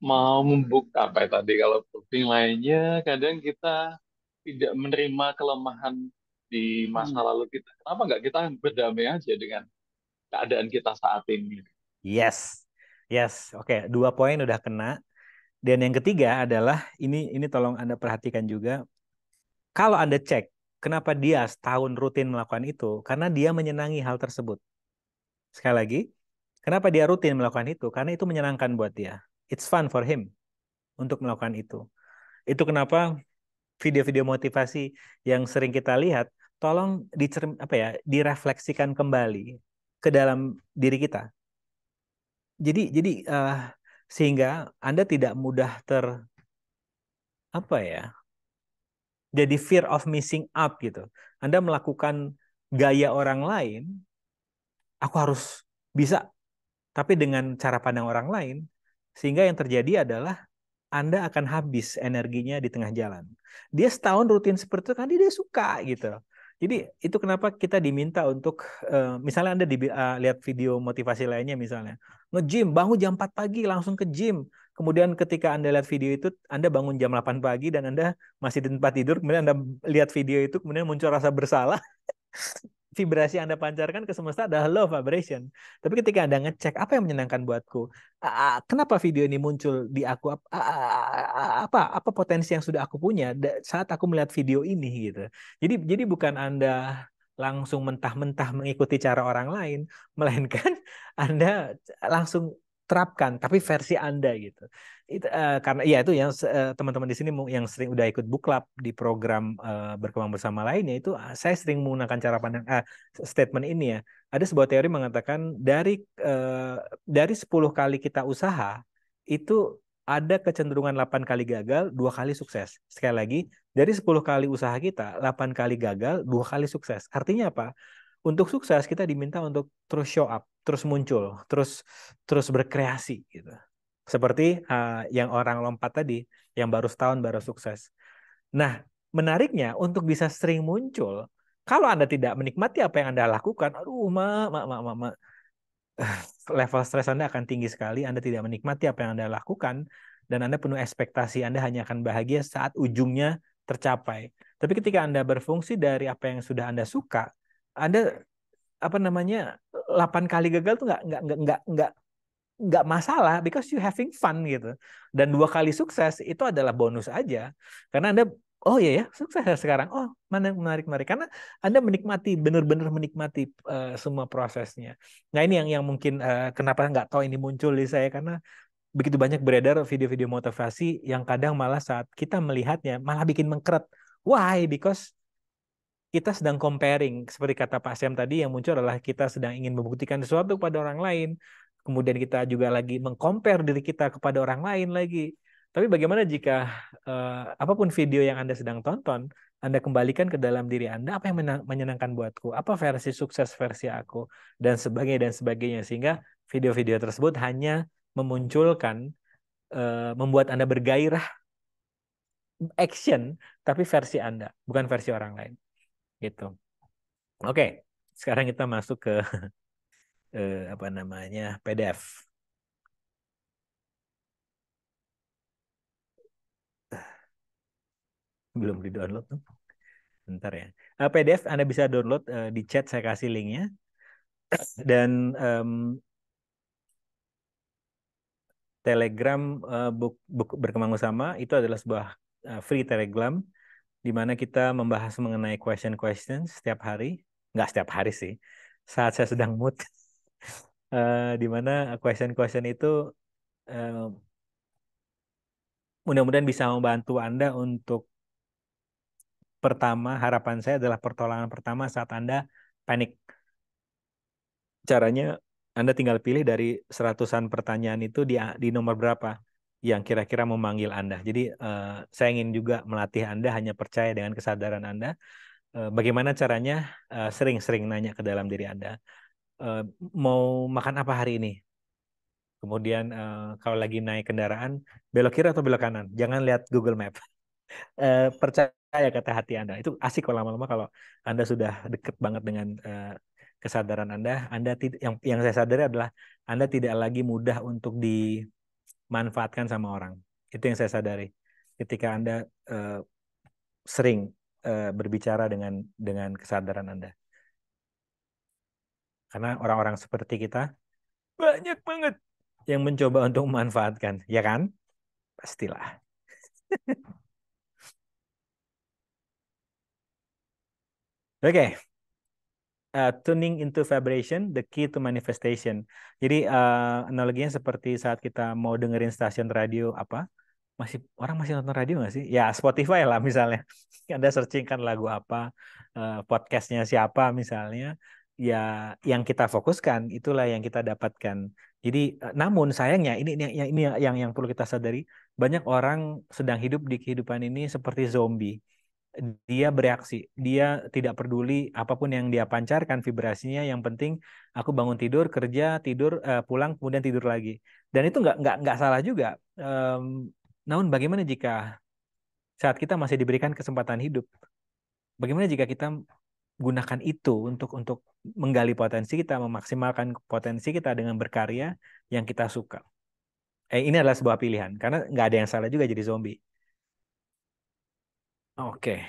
Mau membuka apa ya tadi kalau proving lainnya kadang kita tidak menerima kelemahan di masa lalu kita. Kenapa nggak kita berdamai aja dengan keadaan kita saat ini? Yes, yes. Oke, 2 poin udah kena. Dan yang ketiga adalah ini tolong Anda perhatikan juga. Kalau Anda cek kenapa dia setahun rutin melakukan itu, karena dia menyenangi hal tersebut. Sekali lagi, kenapa dia rutin melakukan itu? Karena itu menyenangkan buat dia. It's fun for him untuk melakukan itu. Itu kenapa video-video motivasi yang sering kita lihat, tolong direfleksikan kembali ke dalam diri kita. Jadi sehingga Anda tidak mudah jadi fear of missing out gitu. Anda melakukan gaya orang lain, aku harus bisa, tapi dengan cara pandang orang lain, sehingga yang terjadi adalah Anda akan habis energinya di tengah jalan. Dia setahun rutin seperti itu kan dia suka gitu. Jadi itu kenapa kita diminta untuk misalnya Anda lihat video motivasi lainnya misalnya nge-gym, bangun jam 4 pagi langsung ke gym. Kemudian ketika Anda lihat video itu Anda bangun jam 8 pagi dan Anda masih di tempat tidur, kemudian Anda lihat video itu kemudian muncul rasa bersalah. Vibrasi yang Anda pancarkan ke semesta adalah low vibration. Tapi ketika Anda ngecek apa yang menyenangkan buatku, kenapa video ini muncul di aku, apa potensi yang sudah aku punya saat aku melihat video ini gitu. Jadi bukan Anda langsung mentah-mentah mengikuti cara orang lain, melainkan Anda langsung terapkan tapi versi Anda gitu. Karena ya itu yang teman-teman di sini yang sering udah ikut book club di program berkembang bersama lainnya itu saya sering menggunakan cara pandang statement ini ya. Ada sebuah teori mengatakan dari 10 kali kita usaha itu ada kecenderungan 8 kali gagal, 2 kali sukses. Sekali lagi, dari 10 kali usaha kita, 8 kali gagal, 2 kali sukses. Artinya apa? untuk sukses kita diminta untuk terus show up, terus muncul, terus berkreasi gitu. Seperti yang orang lompat tadi, yang baru setahun baru sukses. Nah, menariknya untuk bisa sering muncul, kalau Anda tidak menikmati apa yang Anda lakukan, aduh, level stres Anda akan tinggi sekali, Anda tidak menikmati apa yang Anda lakukan, dan Anda penuh ekspektasi Anda hanya akan bahagia saat ujungnya tercapai. Tapi ketika Anda berfungsi dari apa yang sudah Anda suka, Anda 8 kali gagal tuh nggak masalah because you having fun gitu. Dan 2 kali sukses itu adalah bonus aja. Karena Anda oh iya ya, sukses sekarang. Oh, mana menarik karena Anda menikmati benar-benar menikmati semua prosesnya. Nah, ini yang mungkin kenapa nggak tahu ini muncul di saya karena begitu banyak beredar video-video motivasi yang kadang malah saat kita melihatnya malah bikin mengkeret. Why? Because kita sedang comparing, seperti kata Pak Syam tadi, yang muncul adalah kita sedang ingin membuktikan sesuatu kepada orang lain. Kemudian kita juga lagi mengcompare diri kita kepada orang lain lagi. Tapi bagaimana jika apapun video yang Anda sedang tonton, Anda kembalikan ke dalam diri Anda, apa yang menyenangkan buatku? Apa versi sukses versi aku? Dan sebagainya, dan sebagainya. Sehingga video-video tersebut hanya memunculkan, membuat Anda bergairah action, tapi versi Anda, bukan versi orang lain. Gitu. Oke, sekarang kita masuk ke PDF. Belum di-download tuh. Bentar ya. PDF Anda bisa download di chat, saya kasih linknya. Dan Telegram berkembang bersama itu adalah sebuah free Telegram di mana kita membahas mengenai question setiap hari. Nggak setiap hari sih. Saat saya sedang mood. Di mana question itu mudah-mudahan bisa membantu Anda untuk pertama, harapan saya adalah pertolongan pertama saat Anda panik. Caranya Anda tinggal pilih dari seratusan pertanyaan itu di nomor berapa yang kira-kira memanggil Anda. Jadi saya ingin juga melatih Anda hanya percaya dengan kesadaran Anda. Bagaimana caranya sering-sering nanya ke dalam diri Anda. Mau makan apa hari ini? Kemudian kalau lagi naik kendaraan, belok kiri atau belok kanan? Jangan lihat Google Map. Percaya kata hati Anda. Itu asik kalau lama-lama kalau Anda sudah deket banget dengan kesadaran Anda. Yang saya sadari adalah Anda tidak lagi mudah untuk dimanfaatkan sama orang. Itu yang saya sadari. Ketika Anda sering berbicara dengan kesadaran Anda. Karena orang-orang seperti kita banyak banget yang mencoba untuk memanfaatkan, ya kan? Pastilah. Oke. Tuning into vibration, the key to manifestation. Jadi analoginya seperti saat kita mau dengerin stasiun radio apa, orang masih nonton radio nggak sih? Ya Spotify lah misalnya. Anda searching kan lagu apa, podcastnya siapa misalnya, ya yang kita fokuskan itulah yang kita dapatkan. Jadi namun sayangnya ini yang perlu kita sadari, banyak orang sedang hidup di kehidupan ini seperti zombie. Dia bereaksi, dia tidak peduli apapun yang dia pancarkan vibrasinya, yang penting aku bangun tidur, kerja, tidur, pulang, kemudian tidur lagi. Dan itu nggak salah juga. Namun bagaimana jika saat kita masih diberikan kesempatan hidup, bagaimana jika kita gunakan itu untuk menggali potensi kita, memaksimalkan potensi kita dengan berkarya yang kita suka. Ini adalah sebuah pilihan, karena nggak ada yang salah juga jadi zombie. Oke.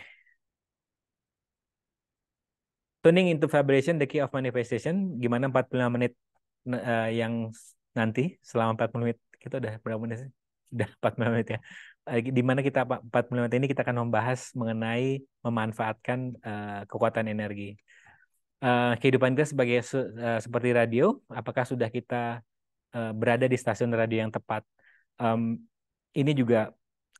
Tuning into vibration, the key of manifestation. Gimana 45 menit yang nanti, selama 40 menit, kita udah berapa menit sih? Udah 45 menit ya. Di mana kita 45 menit ini kita akan membahas mengenai memanfaatkan kekuatan energi. Kehidupan kita seperti radio, apakah sudah kita berada di stasiun radio yang tepat? Ini juga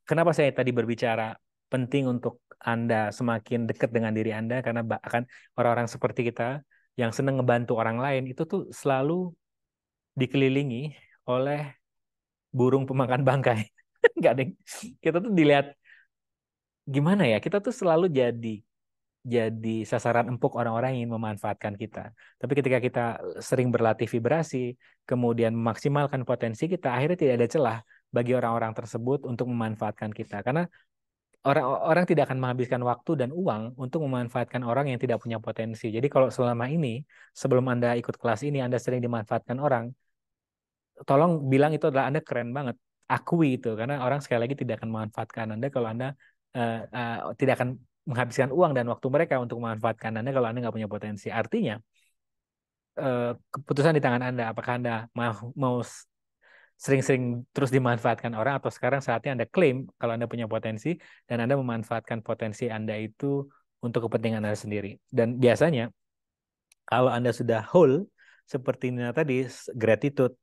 kenapa saya tadi berbicara penting untuk Anda semakin dekat dengan diri Anda, karena akan orang-orang seperti kita yang senang ngebantu orang lain itu tuh selalu dikelilingi oleh burung pemakan bangkai. Enggak, deh. Kita tuh dilihat gimana ya? Kita tuh selalu jadi jadi sasaran empuk orang-orang yang ingin memanfaatkan kita. Tapi ketika kita sering berlatih vibrasi, kemudian memaksimalkan potensi kita, akhirnya tidak ada celah bagi orang-orang tersebut untuk memanfaatkan kita. Karena orang tidak akan menghabiskan waktu dan uang untuk memanfaatkan orang yang tidak punya potensi. Jadi kalau selama ini, sebelum Anda ikut kelas ini, Anda sering dimanfaatkan orang, tolong bilang itu adalah Anda keren banget. Akui itu, karena orang sekali lagi tidak akan memanfaatkan Anda kalau Anda tidak akan menghabiskan uang dan waktu mereka untuk memanfaatkan Anda kalau Anda nggak punya potensi. Artinya, keputusan di tangan Anda. Apakah Anda mau sering-sering terus dimanfaatkan orang atau sekarang saatnya Anda klaim kalau Anda punya potensi dan Anda memanfaatkan potensi Anda itu untuk kepentingan Anda sendiri. Dan biasanya kalau Anda sudah whole seperti Nina tadi, gratitude,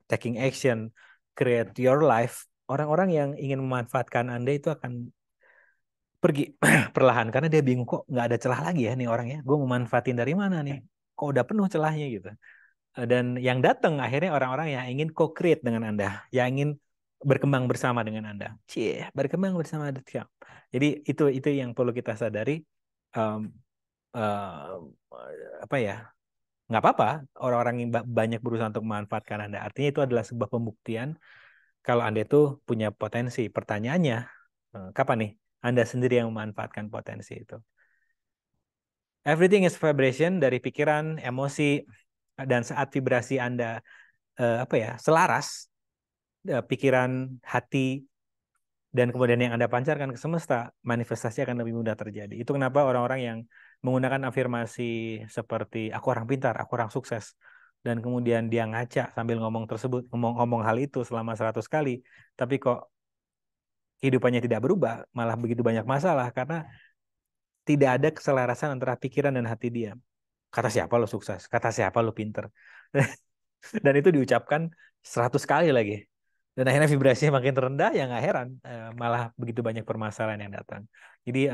taking action, create your life, orang-orang yang ingin memanfaatkan Anda itu akan pergi perlahan karena dia bingung kok nggak ada celah lagi ya nih orang ya. Gue mau manfaatin dari mana nih? Kok udah penuh celahnya gitu. Dan yang datang akhirnya orang-orang yang ingin co-create dengan Anda, yang ingin berkembang bersama dengan Anda. Cie, berkembang bersama Anda. Jadi itu yang perlu kita sadari. Um, uh, apa ya? Nggak apa-apa orang-orang yang banyak berusaha untuk memanfaatkan Anda. Artinya itu adalah sebuah pembuktian kalau Anda itu punya potensi. Pertanyaannya, kapan nih Anda sendiri yang memanfaatkan potensi itu? Everything is vibration, dari pikiran, emosi, dan saat vibrasi Anda selaras, pikiran, hati, dan kemudian yang Anda pancarkan ke semesta, manifestasi akan lebih mudah terjadi. Itu kenapa orang-orang yang menggunakan afirmasi seperti aku orang pintar, aku orang sukses, dan kemudian dia ngaca sambil ngomong hal itu selama 100 kali, tapi kok kehidupannya tidak berubah, malah begitu banyak masalah karena tidak ada keselarasan antara pikiran dan hati dia. Kata siapa lo sukses? Kata siapa lo pinter? Dan itu diucapkan 100 kali lagi. Dan akhirnya vibrasinya makin rendah, ya nggak heran. Malah begitu banyak permasalahan yang datang. Jadi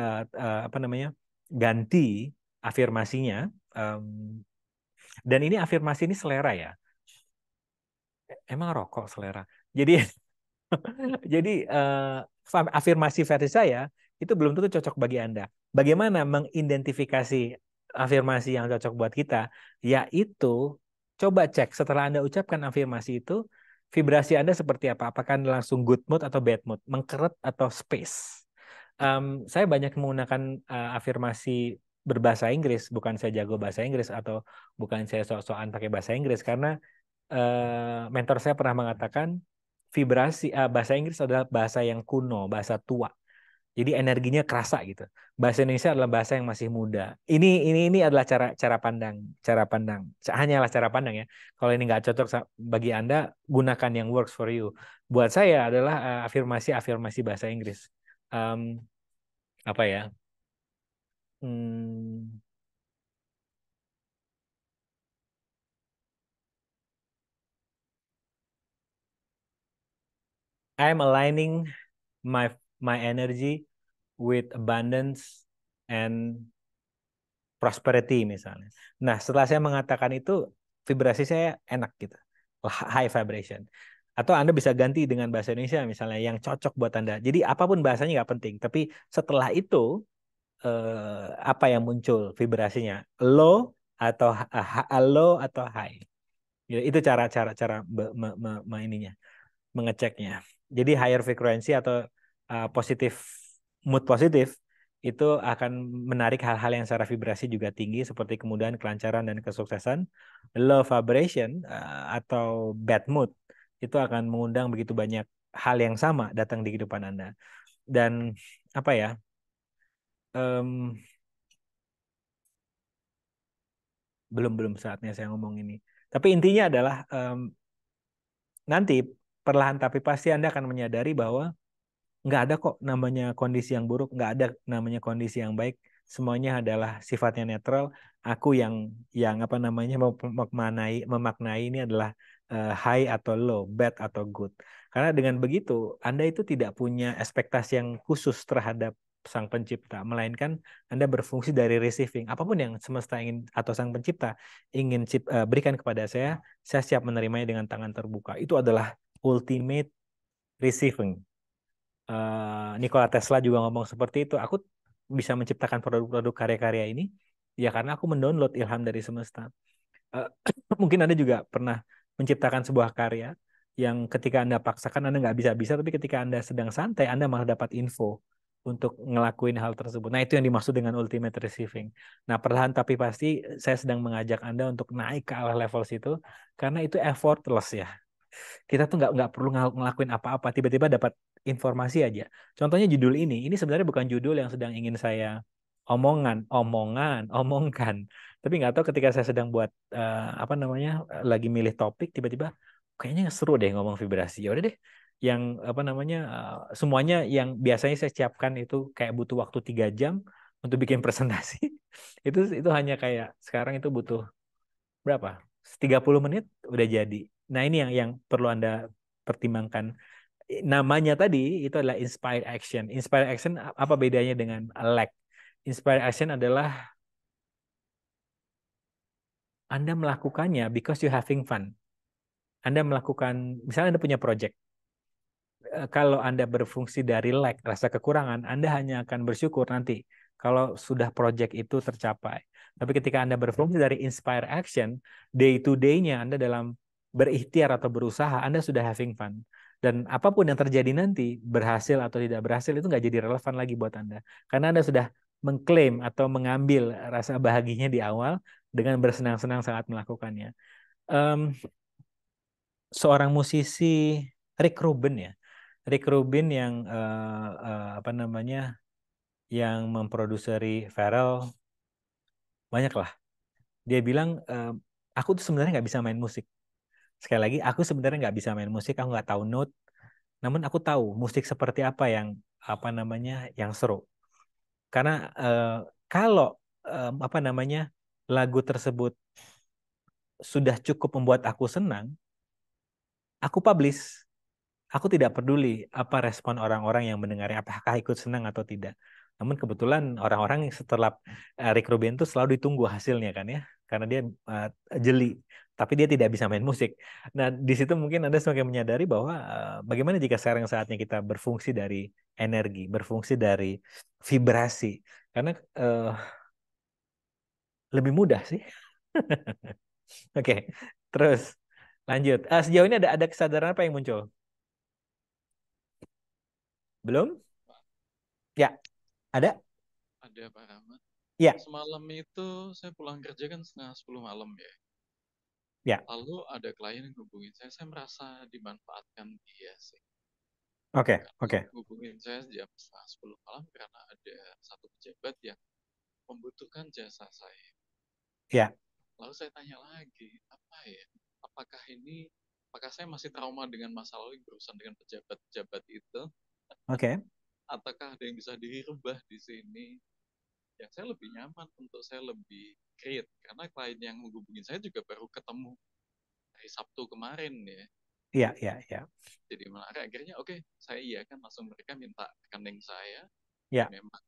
ganti afirmasinya. Dan ini afirmasi ini selera ya. Emang rokok selera. Jadi jadi afirmasi versi saya itu belum tentu cocok bagi Anda. Bagaimana mengidentifikasi afirmasi yang cocok buat kita? Yaitu coba cek setelah Anda ucapkan afirmasi itu, vibrasi Anda seperti apa? Apakah Anda langsung good mood atau bad mood? Mengkeret atau space? Saya banyak menggunakan afirmasi berbahasa Inggris. Bukan saya jago bahasa Inggris atau bukan saya sok-sokan pakai bahasa Inggris. Karena mentor saya pernah mengatakan bahasa Inggris adalah bahasa yang kuno, bahasa tua. Jadi energinya kerasa gitu. Bahasa Indonesia adalah bahasa yang masih muda. Ini adalah cara pandang. Hanyalah cara pandang ya. Kalau ini nggak cocok bagi Anda, gunakan yang works for you. Buat saya adalah afirmasi bahasa Inggris. Apa ya? I'm aligning my energy with abundance and prosperity misalnya. Nah, setelah saya mengatakan itu, vibrasi saya enak gitu. High vibration. Atau Anda bisa ganti dengan bahasa Indonesia misalnya yang cocok buat Anda. Jadi apapun bahasanya nggak penting. Tapi setelah itu, apa yang muncul vibrasinya? Low atau high. Ya, itu cara ininya, mengeceknya. Jadi higher frequency atau mood positif itu akan menarik hal-hal yang secara vibrasi juga tinggi seperti kemudahan, kelancaran, dan kesuksesan. Low vibration atau bad mood itu akan mengundang begitu banyak hal yang sama datang di kehidupan Anda. Dan apa ya? Belum saatnya saya ngomong ini. Tapi intinya adalah nanti perlahan tapi pasti Anda akan menyadari bahwa nggak ada kok namanya kondisi yang buruk, nggak ada namanya kondisi yang baik. Semuanya adalah sifatnya netral. Aku yang memaknai ini adalah high atau low, bad atau good. Karena dengan begitu Anda itu tidak punya ekspektasi yang khusus terhadap Sang Pencipta, melainkan Anda berfungsi dari receiving. Apapun yang semesta ingin atau Sang Pencipta ingin berikan kepada saya siap menerimanya dengan tangan terbuka. Itu adalah ultimate receiving. Nikola Tesla juga ngomong seperti itu. Aku bisa menciptakan produk-produk karya-karya ini? Ya karena aku mendownload ilham dari semesta. Eh, Mungkin Anda juga pernah menciptakan sebuah karya yang ketika Anda paksakan Anda nggak bisa-bisa, tapi ketika Anda sedang santai Anda malah dapat info untuk ngelakuin hal tersebut. Nah, itu yang dimaksud dengan ultimate receiving. Nah, perlahan tapi pasti saya sedang mengajak Anda untuk naik ke arah level situ karena itu effortless ya. Kita tuh nggak perlu ngelakuin apa-apa, tiba-tiba dapat informasi aja. Contohnya judul ini sebenarnya bukan judul yang sedang ingin saya omongkan. Tapi nggak tahu ketika saya sedang buat apa namanya lagi milih topik, tiba-tiba kayaknya seru deh ngomong vibrasi. Ya udah deh, yang apa namanya semuanya yang biasanya saya siapkan itu kayak butuh waktu 3 jam untuk bikin presentasi. Itu hanya kayak sekarang itu butuh berapa? 30 menit udah jadi. Nah, ini yang perlu Anda pertimbangkan. Namanya tadi itu adalah inspired action. Inspired action apa bedanya dengan lag? Inspired action adalah Anda melakukannya because you having fun. Anda melakukan, misalnya Anda punya project. Kalau Anda berfungsi dari lag, rasa kekurangan, Anda hanya akan bersyukur nanti kalau sudah project itu tercapai. Tapi ketika Anda berfungsi dari inspire action, day to day-nya Anda dalam berikhtiar atau berusaha, Anda sudah having fun. Dan apapun yang terjadi nanti, berhasil atau tidak berhasil, itu nggak jadi relevan lagi buat Anda. Karena Anda sudah mengklaim atau mengambil rasa bahagianya di awal dengan bersenang-senang saat melakukannya. Em, Seorang musisi Rick Rubin ya. Rick Rubin yang apa namanya yang memproduseri Pharrell banyak lah. Dia bilang aku tuh sebenarnya nggak bisa main musik. Sekali lagi aku sebenarnya nggak bisa main musik. Aku nggak tahu note. Namun aku tahu musik seperti apa yang apa namanya yang seru. Karena kalau apa namanya lagu tersebut sudah cukup membuat aku senang, aku publish. Aku tidak peduli apa respon orang-orang yang mendengarnya, apakah ikut senang atau tidak. Namun kebetulan orang-orang yang setelah Rick Rubin itu selalu ditunggu hasilnya kan ya, karena dia jeli, tapi dia tidak bisa main musik. Nah, di situ mungkin Anda semakin menyadari bahwa bagaimana jika sekarang saatnya kita berfungsi dari energi, berfungsi dari vibrasi, karena lebih mudah sih. Oke, terus lanjut. Sejauh ini ada kesadaran apa yang muncul? Belum? Ya, ada? Ada Pak Rahmat. Ya, Semalam itu saya pulang kerja kan setengah 10 malam ya. ya. Lalu ada klien yang hubungin saya merasa dimanfaatkan dia sih. Oke, Karena oke. hubungin saya jam setengah 10 malam karena ada satu pejabat yang membutuhkan jasa saya. Ya, Lalu saya tanya lagi, apa ya? Apakah ini, apakah saya masih trauma dengan masa lalu yang berurusan dengan pejabat-pejabat itu? oke. Ataukah ada yang bisa dirubah di sini? Yang saya lebih nyaman untuk saya lebih create. Karena klien yang menghubungin saya juga baru ketemu hari Sabtu kemarin ya. Iya, iya, iya. Jadi menarik. Akhirnya oke, saya iya kan langsung mereka minta rekening saya. Ya. Memang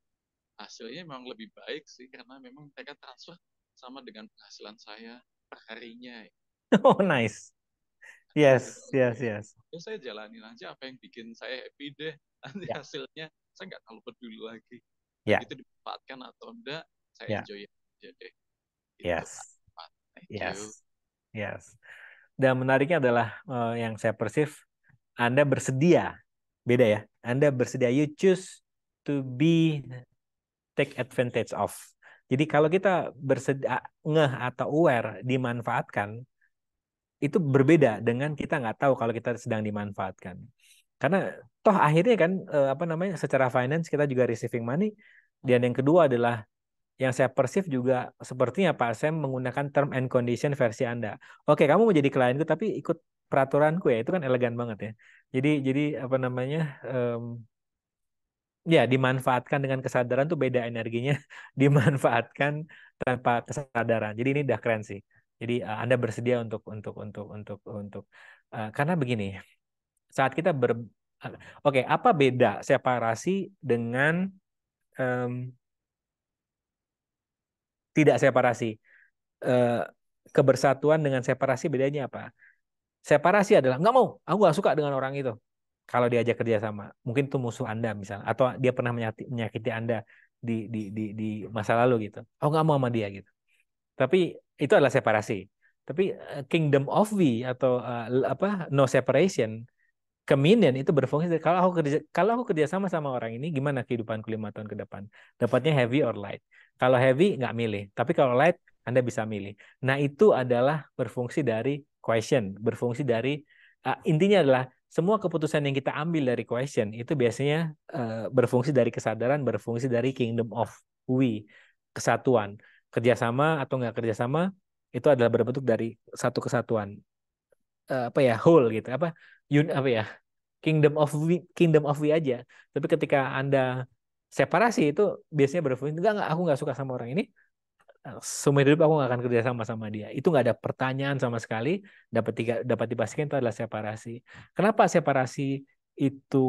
hasilnya memang lebih baik sih karena memang mereka transfer sama dengan penghasilan saya per harinya. Oh, nice. Jadi Yes, oke, yes, yes. ya saya jalanin aja apa yang bikin saya happy deh. Nanti Ya, hasilnya saya nggak terlalu peduli lagi. ya, Begitu dimanfaatkan atau enggak, saya ya. enjoy aja deh. Gitu Pak. Yes, Thank you. yes, yes. Dan menariknya adalah yang saya perceive, Anda bersedia, beda ya. Anda bersedia, you choose to be take advantage of. Jadi kalau kita bersedia, ngeh atau aware, dimanfaatkan, itu berbeda dengan kita nggak tahu kalau kita sedang dimanfaatkan. Karena toh akhirnya kan apa namanya secara finance kita juga receiving money. Dan yang kedua adalah yang saya perceive juga sepertinya Pak Sam menggunakan term and condition versi Anda. Oke, kamu mau jadi klienku tapi ikut peraturanku ya. Itu kan elegan banget ya. Jadi apa namanya? Ya, dimanfaatkan dengan kesadaran tuh beda energinya. Dimanfaatkan tanpa kesadaran. Jadi ini udah keren sih. Jadi Anda bersedia untuk karena begini, saat kita oke, apa beda separasi dengan em, tidak separasi? Eh, Kebersatuan dengan separasi bedanya apa? Separasi adalah nggak mau, aku nggak suka dengan orang itu. Kalau diajak kerja sama, mungkin itu musuh Anda misalnya, atau dia pernah menyakiti Anda. di masa lalu gitu. Oh, nggak mau sama dia gitu. Tapi itu adalah separasi. Tapi kingdom of we atau no separation, communion itu berfungsi kalau aku kerja sama orang ini, gimana kehidupanku 5 tahun ke depan? Dapatnya heavy or light. Kalau heavy nggak milih, tapi kalau light Anda bisa milih. Nah, itu adalah berfungsi dari question, berfungsi dari intinya adalah semua keputusan yang kita ambil dari question itu biasanya berfungsi dari kesadaran, berfungsi dari kingdom of we, kesatuan. Kerjasama atau nggak kerjasama itu adalah berbentuk dari satu kesatuan, whole gitu, apa ya, kingdom of we aja. Tapi ketika Anda separasi itu biasanya berfungsi enggak, aku nggak suka sama orang ini, seumur hidup aku nggak akan kerja sama dia. Itu nggak ada pertanyaan sama sekali. Dapat dipastikan itu adalah separasi. Kenapa separasi itu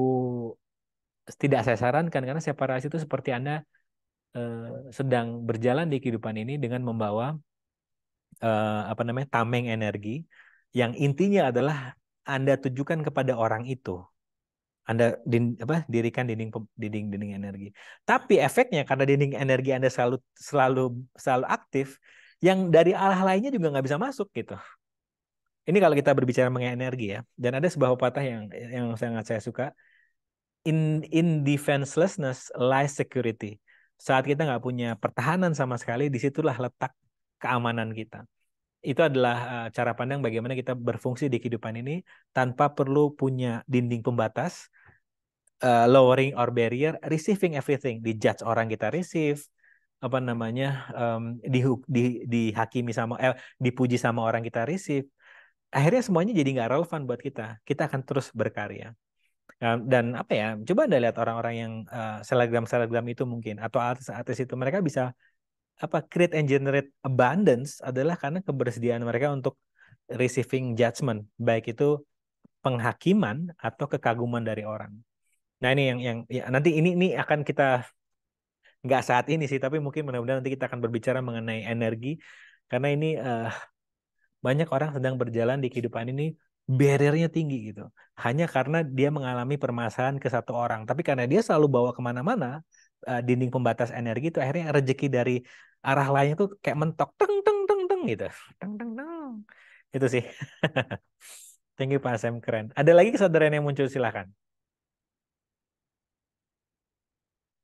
tidak saya sarankan? Karena separasi itu seperti Anda sedang berjalan di kehidupan ini dengan membawa tameng energi yang intinya adalah Anda tujukan kepada orang itu. Anda dirikan dinding energi. Tapi efeknya karena dinding energi Anda selalu aktif, yang dari arah lainnya juga nggak bisa masuk gitu. Ini kalau kita berbicara mengenai energi ya. Dan ada sebuah pepatah yang sangat saya suka. In defenselessness lies security. Saat kita nggak punya pertahanan sama sekali, disitulah letak keamanan kita. Itu adalah cara pandang bagaimana kita berfungsi di kehidupan ini tanpa perlu punya dinding pembatas, lowering our barrier, receiving everything. Dijudge orang kita receive, dihakimi dipuji sama orang kita receive. Akhirnya semuanya jadi nggak relevan buat kita. Kita akan terus berkarya. Dan coba Anda lihat orang-orang yang selebgram itu mungkin, atau artis-artis itu, mereka bisa create and generate abundance adalah karena kebersediaan mereka untuk receiving judgment, baik itu penghakiman atau kekaguman dari orang. Nah, ini yang nanti ini akan kita, nggak saat ini sih, tapi mungkin mudah-mudahan nanti kita akan berbicara mengenai energi, karena ini banyak orang sedang berjalan di kehidupan ini barrier-nya tinggi gitu, hanya karena dia mengalami permasalahan ke satu orang, tapi karena dia selalu bawa kemana-mana dinding pembatas energi itu, akhirnya rezeki dari arah lainnya tuh kayak mentok, teng teng teng teng gitu, teng teng teng, itu sih. Thank you Pak Sam, keren. Ada lagi kesadaran yang muncul, silakan.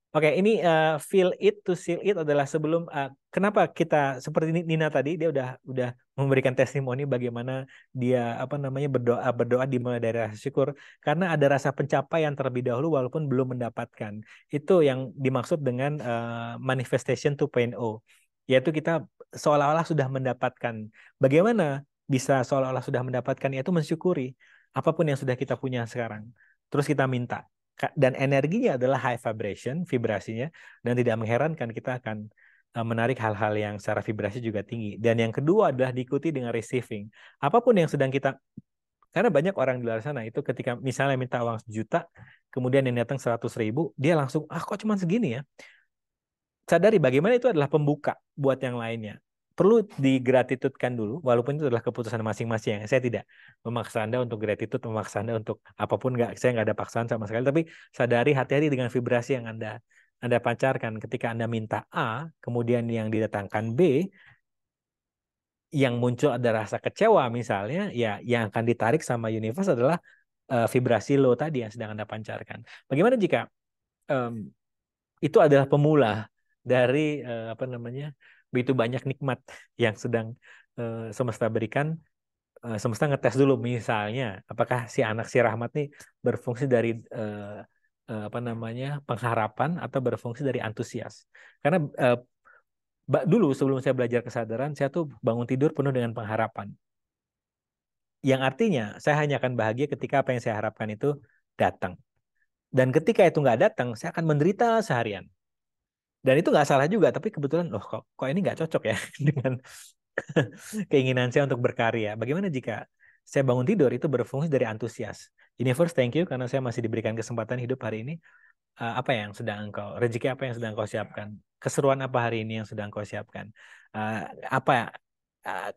Oke, ini feel it to seal it adalah sebelum kenapa kita seperti Nina tadi, dia udah memberikan testimoni bagaimana dia berdoa dimulai dari rasa syukur karena ada rasa pencapaian terlebih dahulu walaupun belum mendapatkan. Itu yang dimaksud dengan manifestation 2.0, yaitu kita seolah-olah sudah mendapatkan. Bagaimana bisa seolah-olah sudah mendapatkan, yaitu mensyukuri apapun yang sudah kita punya sekarang. Terus kita minta. Dan energinya adalah high vibration, vibrasinya, dan tidak mengherankan kita akan menarik hal-hal yang secara vibrasi juga tinggi. Dan yang kedua adalah diikuti dengan receiving. Apapun yang sedang kita, karena banyak orang di luar sana itu ketika misalnya minta uang 1 juta, kemudian yang datang 100.000, dia langsung, kok cuma segini ya? Sadari bagaimana itu adalah pembuka buat yang lainnya. Perlu digratitudekan dulu, walaupun itu adalah keputusan masing-masing. Saya tidak memaksa Anda untuk gratitude, memaksa Anda untuk apapun, saya nggak ada paksaan sama sekali. Tapi sadari, hati-hati dengan vibrasi yang Anda pancarkan. Ketika Anda minta A, kemudian yang didatangkan B, yang muncul ada rasa kecewa misalnya, ya yang akan ditarik sama universe adalah vibrasi low tadi yang sedang Anda pancarkan. Bagaimana jika itu adalah pemula dari begitu banyak nikmat yang sedang semesta berikan. Semesta ngetes dulu misalnya apakah si anak si Rahmat nih berfungsi dari pengharapan atau berfungsi dari antusias. Karena dulu sebelum saya belajar kesadaran, saya tuh bangun tidur penuh dengan pengharapan, yang artinya saya hanya akan bahagia ketika apa yang saya harapkan itu datang. Dan ketika itu nggak datang, saya akan menderita seharian. Dan itu nggak salah juga, tapi kebetulan kok ini nggak cocok ya dengan keinginan saya untuk berkarya. Bagaimana jika saya bangun tidur itu berfungsi dari antusias? Universe, thank you karena saya masih diberikan kesempatan hidup hari ini. Apa yang sedang rezeki apa yang sedang kau siapkan? Keseruan apa hari ini yang sedang kau siapkan?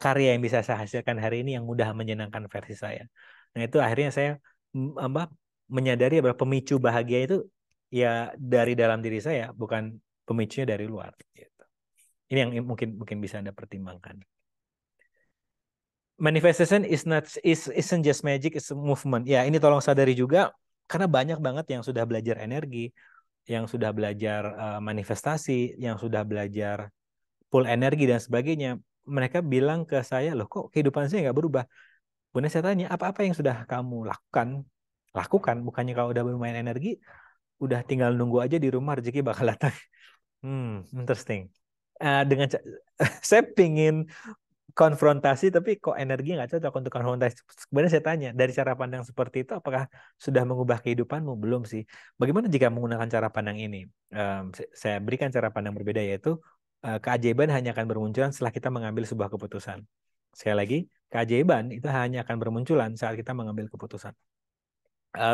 Karya yang bisa saya hasilkan hari ini yang mudah menyenangkan versi saya. Nah, itu akhirnya saya menyadari bahwa pemicu bahagia itu ya dari dalam diri saya, bukan pemicunya dari luar. Gitu. Ini yang mungkin bisa Anda pertimbangkan. Manifestation isn't just magic, it's a movement. Ya, ini tolong sadari juga karena banyak banget yang sudah belajar energi, yang sudah belajar manifestasi, yang sudah belajar full energi dan sebagainya. Mereka bilang ke saya, loh kok kehidupan saya nggak berubah? Benar, saya tanya, apa-apa yang sudah kamu lakukan? Lakukan, bukannya kalau udah bermain energi, udah tinggal nunggu aja di rumah rezeki bakal datang. Interesting. Dengan saya pingin konfrontasi, tapi kok energi nggak cocok untuk konfrontasi. Sebenarnya saya tanya, dari cara pandang seperti itu, apakah sudah mengubah kehidupanmu? Belum sih. Bagaimana jika menggunakan cara pandang ini? Saya berikan cara pandang berbeda, yaitu keajaiban hanya akan bermunculan setelah kita mengambil sebuah keputusan. Sekali lagi, keajaiban itu hanya akan bermunculan saat kita mengambil keputusan.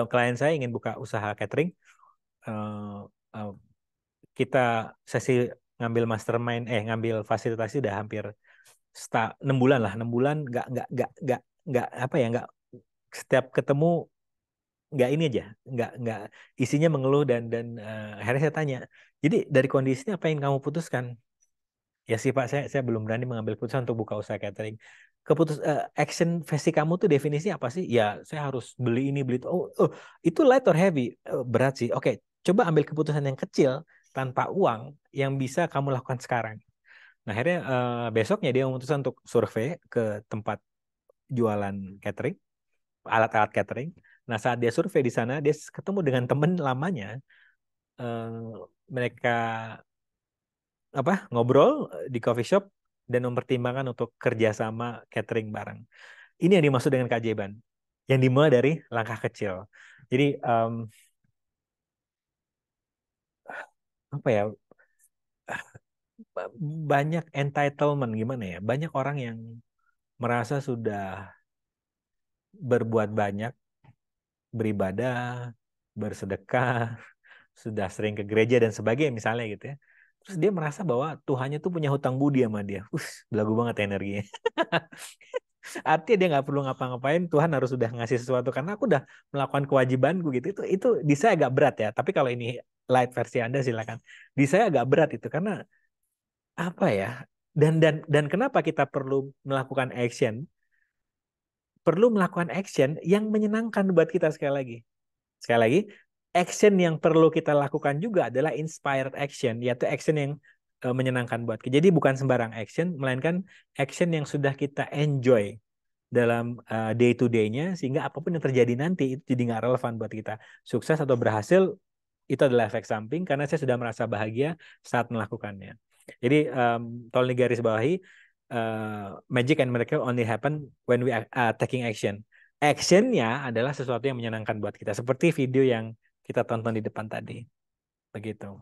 Klien saya ingin buka usaha catering. Kita sesi ngambil fasilitasi udah hampir 6 bulan lah, 6 bulan nggak apa ya, nggak setiap ketemu nggak ini aja, nggak isinya mengeluh dan akhirnya saya tanya, jadi dari kondisinya apa yang kamu putuskan? Ya sih Pak, saya belum berani mengambil keputusan untuk buka usaha catering. Action versi kamu tuh definisi apa sih? Ya saya harus beli ini beli itu. Itu light or heavy? Berat sih. Oke, coba ambil keputusan yang kecil tanpa uang yang bisa kamu lakukan sekarang. Nah akhirnya besoknya dia memutuskan untuk survei ke tempat jualan catering, alat-alat catering. Nah saat dia survei di sana, dia ketemu dengan teman lamanya. Mereka ngobrol di coffee shop dan mempertimbangkan untuk kerjasama catering bareng. Ini yang dimaksud dengan keajaiban, yang dimulai dari langkah kecil. Jadi apa ya, banyak entitlement, gimana ya, banyak orang yang merasa sudah berbuat banyak, beribadah, bersedekah, sudah sering ke gereja dan sebagainya misalnya gitu ya. Terus dia merasa bahwa Tuhannya tuh punya hutang budi sama dia. Belagu banget energinya. Artinya dia nggak perlu ngapa-ngapain, Tuhan harus sudah ngasih sesuatu karena aku udah melakukan kewajibanku gitu. Itu di saya agak berat ya. Tapi kalau ini light versi Anda silakan. Di saya agak berat itu karena apa ya? Dan kenapa kita perlu melakukan action? Perlu melakukan action yang menyenangkan buat kita sekali lagi. Sekali lagi, action yang perlu kita lakukan juga adalah inspired action, yaitu action yang menyenangkan buat kita. Jadi bukan sembarang action, melainkan action yang sudah kita enjoy dalam day to day-nya, sehingga apapun yang terjadi nanti itu jadi nggak relevan buat kita. Sukses atau berhasil itu adalah efek samping karena saya sudah merasa bahagia saat melakukannya. Jadi tolong digaris bawahi, magic and miracle only happen when we are taking action. Actionnya adalah sesuatu yang menyenangkan buat kita, seperti video yang kita tonton di depan tadi. Begitu.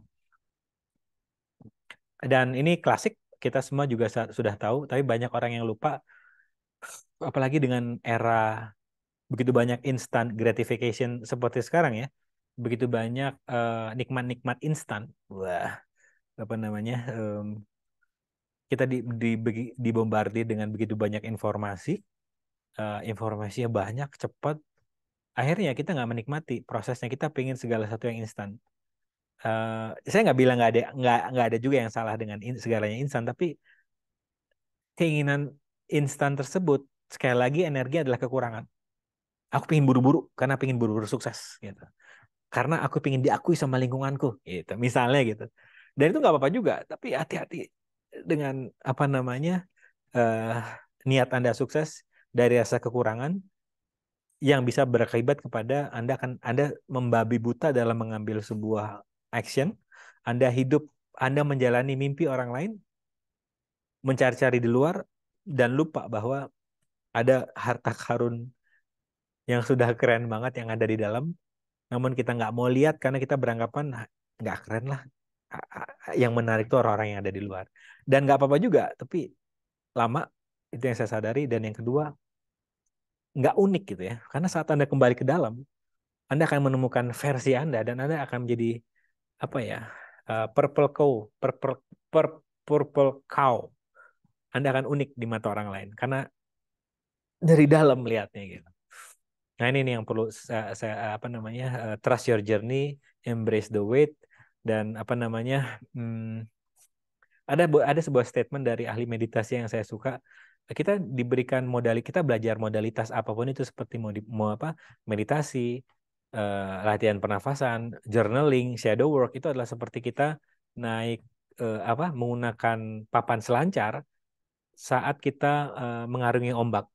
Dan ini klasik, kita semua juga sudah tahu, tapi banyak orang yang lupa, apalagi dengan era begitu banyak instant gratification seperti sekarang ya, begitu banyak nikmat-nikmat instan. Wah, apa namanya? Kita dibombardir dengan begitu banyak informasi, informasinya banyak, cepat. Akhirnya kita nggak menikmati prosesnya, kita pengen segala satu yang instan. Saya nggak bilang nggak ada juga yang salah dengan segalanya instan, tapi keinginan instan tersebut sekali lagi energi adalah kekurangan. Aku pengen buru-buru karena pengen buru-buru sukses gitu. Karena aku pengen diakui sama lingkunganku gitu, misalnya gitu. Dan itu nggak apa-apa juga, tapi hati-hati dengan apa namanya niat Anda sukses dari rasa kekurangan yang bisa berakibat kepada Anda membabi buta dalam mengambil sebuah action. Anda menjalani mimpi orang lain, mencari-cari di luar dan lupa bahwa ada harta karun yang sudah keren banget yang ada di dalam. Namun kita nggak mau lihat karena kita beranggapan nggak keren lah. Yang menarik itu orang-orang yang ada di luar. Dan nggak apa-apa juga, tapi lama itu yang saya sadari. Dan yang kedua, nggak unik gitu ya. Karena saat Anda kembali ke dalam, Anda akan menemukan versi Anda dan Anda akan menjadi apa ya? Purple cow. Anda akan unik di mata orang lain karena dari dalam melihatnya gitu. Nah ini yang perlu saya apa namanya, trust your journey, embrace the wait, Dan apa namanya? Ada sebuah statement dari ahli meditasi yang saya suka. Kita diberikan kita belajar modalitas apapun itu, seperti mau apa, meditasi, latihan pernafasan, journaling, shadow work, itu adalah seperti kita naik menggunakan papan selancar saat kita mengarungi ombak.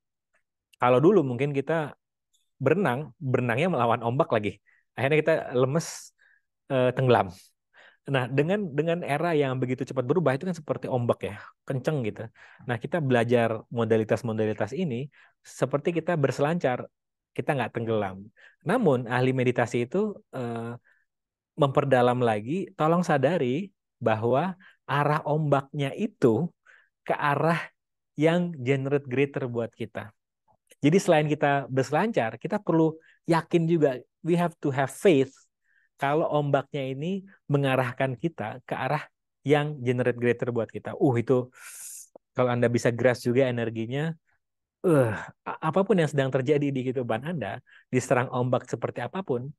Kalau dulu mungkin kita berenangnya melawan ombak lagi. Akhirnya kita lemes, tenggelam. Nah, dengan era yang begitu cepat berubah, itu kan seperti ombak ya, kenceng gitu. Nah, kita belajar modalitas-modalitas ini seperti kita berselancar, kita nggak tenggelam. Namun, ahli meditasi itu memperdalam lagi, tolong sadari bahwa arah ombaknya itu ke arah yang generate greater buat kita. Jadi selain kita berselancar, kita perlu yakin juga, we have to have faith kalau ombaknya ini mengarahkan kita ke arah yang generate greater buat kita. Itu kalau Anda bisa grasp juga energinya, apapun yang sedang terjadi di kehidupan Anda, diserang ombak seperti apapun,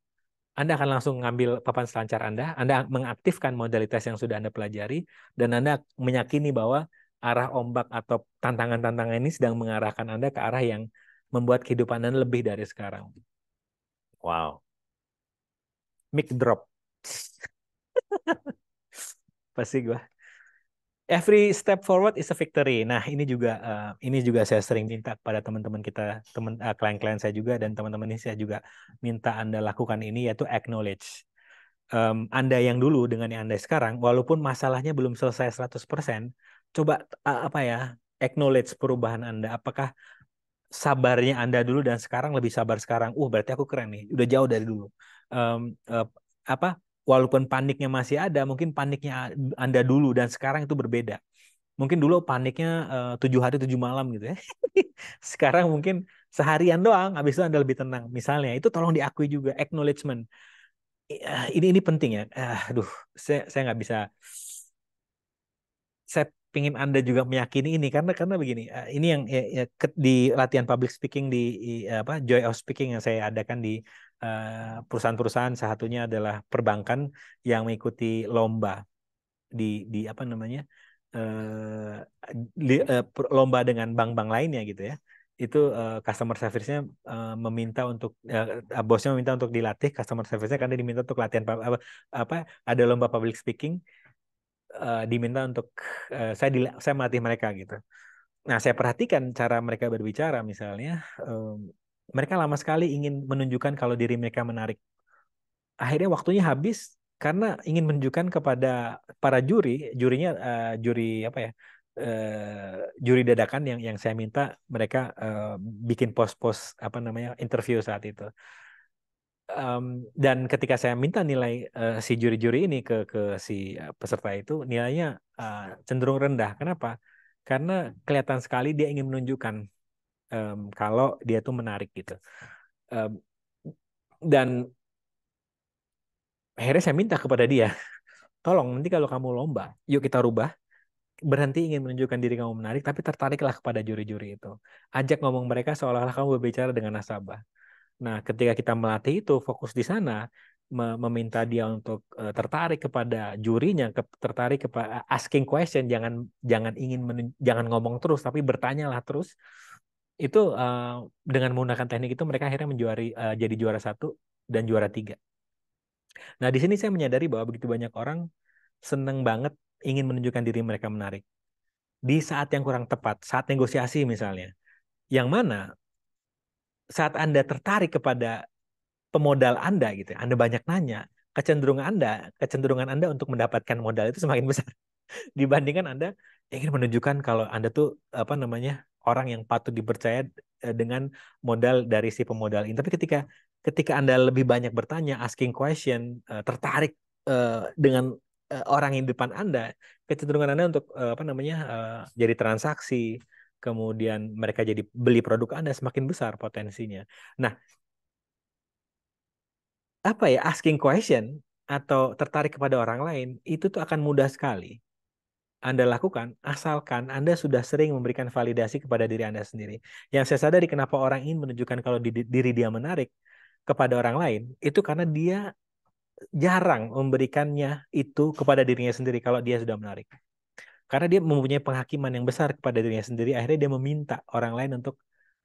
Anda akan langsung ngambil papan selancar Anda mengaktifkan modalitas yang sudah Anda pelajari, dan Anda meyakini bahwa arah ombak atau tantangan-tantangan ini sedang mengarahkan Anda ke arah yang membuat kehidupan Anda lebih dari sekarang. Wow. Mic drop. Pasti gue. Every step forward is a victory. Nah, ini juga saya sering minta kepada teman-teman kita, klien-klien saya juga, dan teman-teman ini saya juga minta Anda lakukan ini, yaitu acknowledge. Anda yang dulu dengan yang Anda sekarang, walaupun masalahnya belum selesai 100%, coba acknowledge perubahan Anda. Apakah sabarnya Anda dulu dan sekarang lebih sabar sekarang? Berarti aku keren nih, udah jauh dari dulu. Walaupun paniknya masih ada, mungkin paniknya Anda dulu dan sekarang itu berbeda. Mungkin dulu paniknya 7 hari 7 malam gitu ya. Sekarang mungkin seharian doang, habis itu Anda lebih tenang. Misalnya, itu tolong diakui juga, acknowledgement. Ini penting ya. Saya nggak bisa. Saya ingin Anda juga meyakini ini karena begini. Ini yang di latihan public speaking di Joy of Speaking yang saya adakan di perusahaan-perusahaan, salah satunya adalah perbankan yang mengikuti lomba di apa namanya lomba dengan bank-bank lainnya gitu ya. Itu customer service-nya meminta untuk bosnya meminta untuk dilatih customer service-nya, karena diminta untuk latihan ada lomba public speaking, diminta untuk saya melatih mereka gitu. Nah, saya perhatikan cara mereka berbicara, misalnya mereka lama sekali ingin menunjukkan kalau diri mereka menarik. Akhirnya waktunya habis karena ingin menunjukkan kepada para jurinya juri dadakan yang saya minta mereka bikin pos-pos interview saat itu. Dan ketika saya minta nilai si juri-juri ini ke si peserta itu, nilainya cenderung rendah. Kenapa? Karena kelihatan sekali dia ingin menunjukkan kalau dia tuh menarik gitu. Dan akhirnya saya minta kepada dia, tolong nanti kalau kamu lomba, yuk kita rubah. Berhenti ingin menunjukkan diri kamu menarik, tapi tertariklah kepada juri-juri itu. Ajak ngomong mereka seolah-olah kamu berbicara dengan nasabah. Nah, ketika kita melatih itu, fokus di sana, meminta dia untuk tertarik kepada jurinya, tertarik kepada asking question, jangan ngomong terus, tapi bertanyalah terus. Itu dengan menggunakan teknik itu mereka akhirnya jadi juara 1 dan juara 3. Nah, di sini saya menyadari bahwa begitu banyak orang seneng banget ingin menunjukkan diri mereka menarik di saat yang kurang tepat, saat negosiasi misalnya. Yang mana saat Anda tertarik kepada pemodal Anda gitu, Anda banyak nanya, kecenderungan Anda untuk mendapatkan modal itu semakin besar dibandingkan Anda ingin menunjukkan kalau Anda tuh orang yang patut dipercaya dengan modal dari si pemodal ini. Tapi ketika Anda lebih banyak bertanya, asking question, tertarik dengan orang yang di depan Anda, kecenderungan Anda untuk jadi transaksi, kemudian mereka jadi beli produk Anda semakin besar potensinya. Nah, asking question atau tertarik kepada orang lain itu tuh akan mudah sekali Anda lakukan asalkan Anda sudah sering memberikan validasi kepada diri Anda sendiri. Yang saya sadari kenapa orang ingin menunjukkan kalau diri dia menarik kepada orang lain, itu karena dia jarang memberikannya itu kepada dirinya sendiri kalau dia sudah menarik. Karena dia mempunyai penghakiman yang besar kepada dirinya sendiri, akhirnya dia meminta orang lain untuk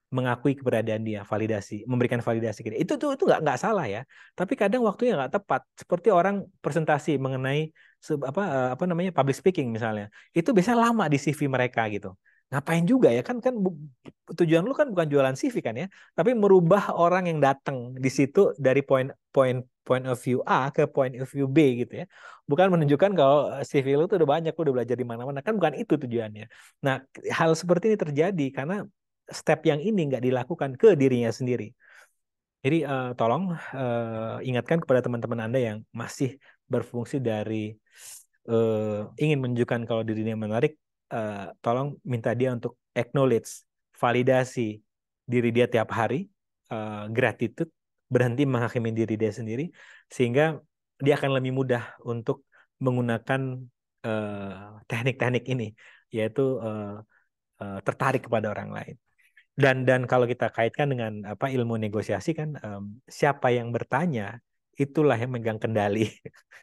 mengakui keberadaan dia, validasi, memberikan validasi ke dia. Itu nggak salah ya. Tapi kadang waktunya nggak tepat. Seperti orang presentasi mengenai apa namanya public speaking misalnya, itu biasanya lama di CV mereka gitu. Ngapain juga ya kan tujuan lu kan bukan jualan CV kan ya, tapi merubah orang yang datang di situ dari point of view A ke point of view B gitu ya. Bukan menunjukkan kalau CV lu tuh udah banyak, lu udah belajar di mana-mana, kan bukan itu tujuannya. Nah, hal seperti ini terjadi karena step yang ini nggak dilakukan ke dirinya sendiri. Jadi tolong ingatkan kepada teman-teman Anda yang masih berfungsi dari ingin menunjukkan kalau dirinya menarik, tolong minta dia untuk acknowledge, validasi diri dia tiap hari, gratitude, berhenti menghakimi diri dia sendiri, sehingga dia akan lebih mudah untuk menggunakan teknik-teknik ini, yaitu tertarik kepada orang lain. Dan kalau kita kaitkan dengan ilmu negosiasi kan, siapa yang bertanya itulah yang megang kendali.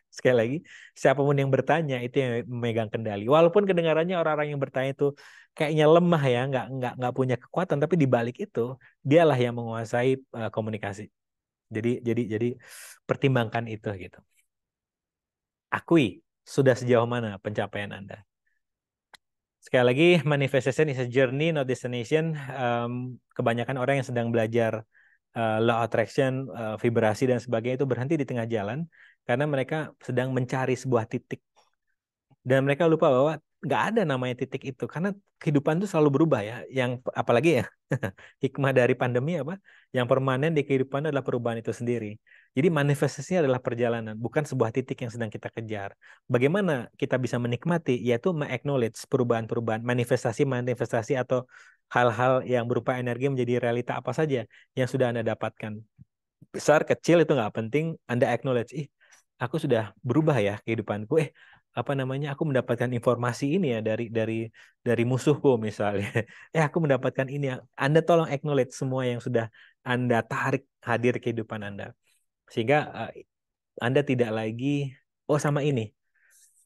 Sekali lagi, siapapun yang bertanya itu yang memegang kendali. Walaupun kedengarannya orang-orang yang bertanya itu kayaknya lemah ya, nggak punya kekuatan, tapi di balik itu dialah yang menguasai komunikasi. Jadi pertimbangkan itu gitu. Akui sudah sejauh mana pencapaian Anda. Sekali lagi, manifestation is a journey, not destination. Kebanyakan orang yang sedang belajar law attraction, vibrasi dan sebagainya itu berhenti di tengah jalan karena mereka sedang mencari sebuah titik. Dan mereka lupa bahwa nggak ada namanya titik itu karena kehidupan itu selalu berubah ya. Yang apalagi ya hikmah dari pandemi apa? Yang permanen di kehidupan adalah perubahan itu sendiri. Jadi manifestasinya adalah perjalanan, bukan sebuah titik yang sedang kita kejar. Bagaimana kita bisa menikmati? Yaitu me-acknowledge perubahan-perubahan, manifestasi atau hal-hal yang berupa energi menjadi realita apa saja yang sudah Anda dapatkan. Besar, kecil itu nggak penting, Anda acknowledge, aku sudah berubah ya kehidupanku. Aku mendapatkan informasi ini ya dari musuhku misalnya. Aku mendapatkan ini ya. Anda tolong acknowledge semua yang sudah Anda tarik hadir kehidupan Anda. Sehingga Anda tidak lagi, sama ini.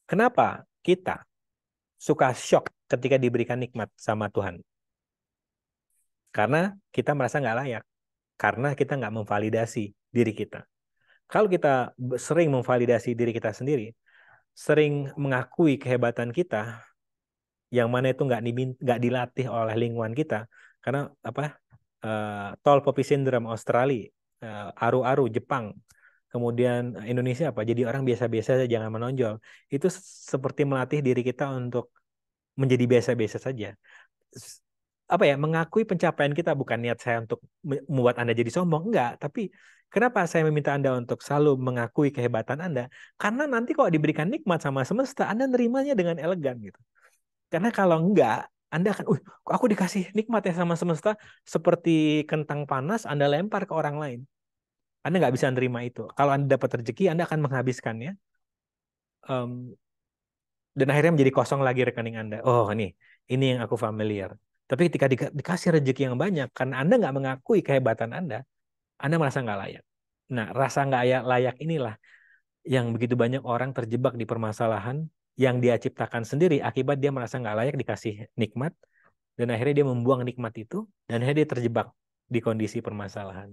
Kenapa kita suka shock ketika diberikan nikmat sama Tuhan? Karena kita merasa nggak layak. Karena kita nggak memvalidasi diri kita. Kalau kita sering memvalidasi diri kita sendiri, sering mengakui kehebatan kita, yang mana itu nggak dilatih oleh lingkungan kita, karena tall poppy syndrome Australia, aru-aru Jepang, kemudian Indonesia jadi orang biasa-biasa saja, jangan menonjol. Itu seperti melatih diri kita untuk menjadi biasa-biasa saja. Mengakui pencapaian kita, bukan niat saya untuk membuat Anda jadi sombong, enggak, tapi kenapa saya meminta Anda untuk selalu mengakui kehebatan Anda? Karena nanti kalau diberikan nikmat sama semesta, Anda nerimanya dengan elegan gitu. Karena kalau enggak, Anda akan, kok aku dikasih nikmat ya sama semesta, seperti kentang panas Anda lempar ke orang lain. Anda nggak bisa nerima itu. Kalau Anda dapat rezeki, Anda akan menghabiskannya. Dan akhirnya menjadi kosong lagi rekening Anda. Oh, ini yang aku familiar. Tapi ketika dikasih rezeki yang banyak, karena Anda nggak mengakui kehebatan Anda merasa nggak layak. Nah, rasa nggak layak inilah yang begitu banyak orang terjebak di permasalahan yang dia ciptakan sendiri akibat dia merasa nggak layak dikasih nikmat, dan akhirnya dia membuang nikmat itu, dan akhirnya dia terjebak di kondisi permasalahan.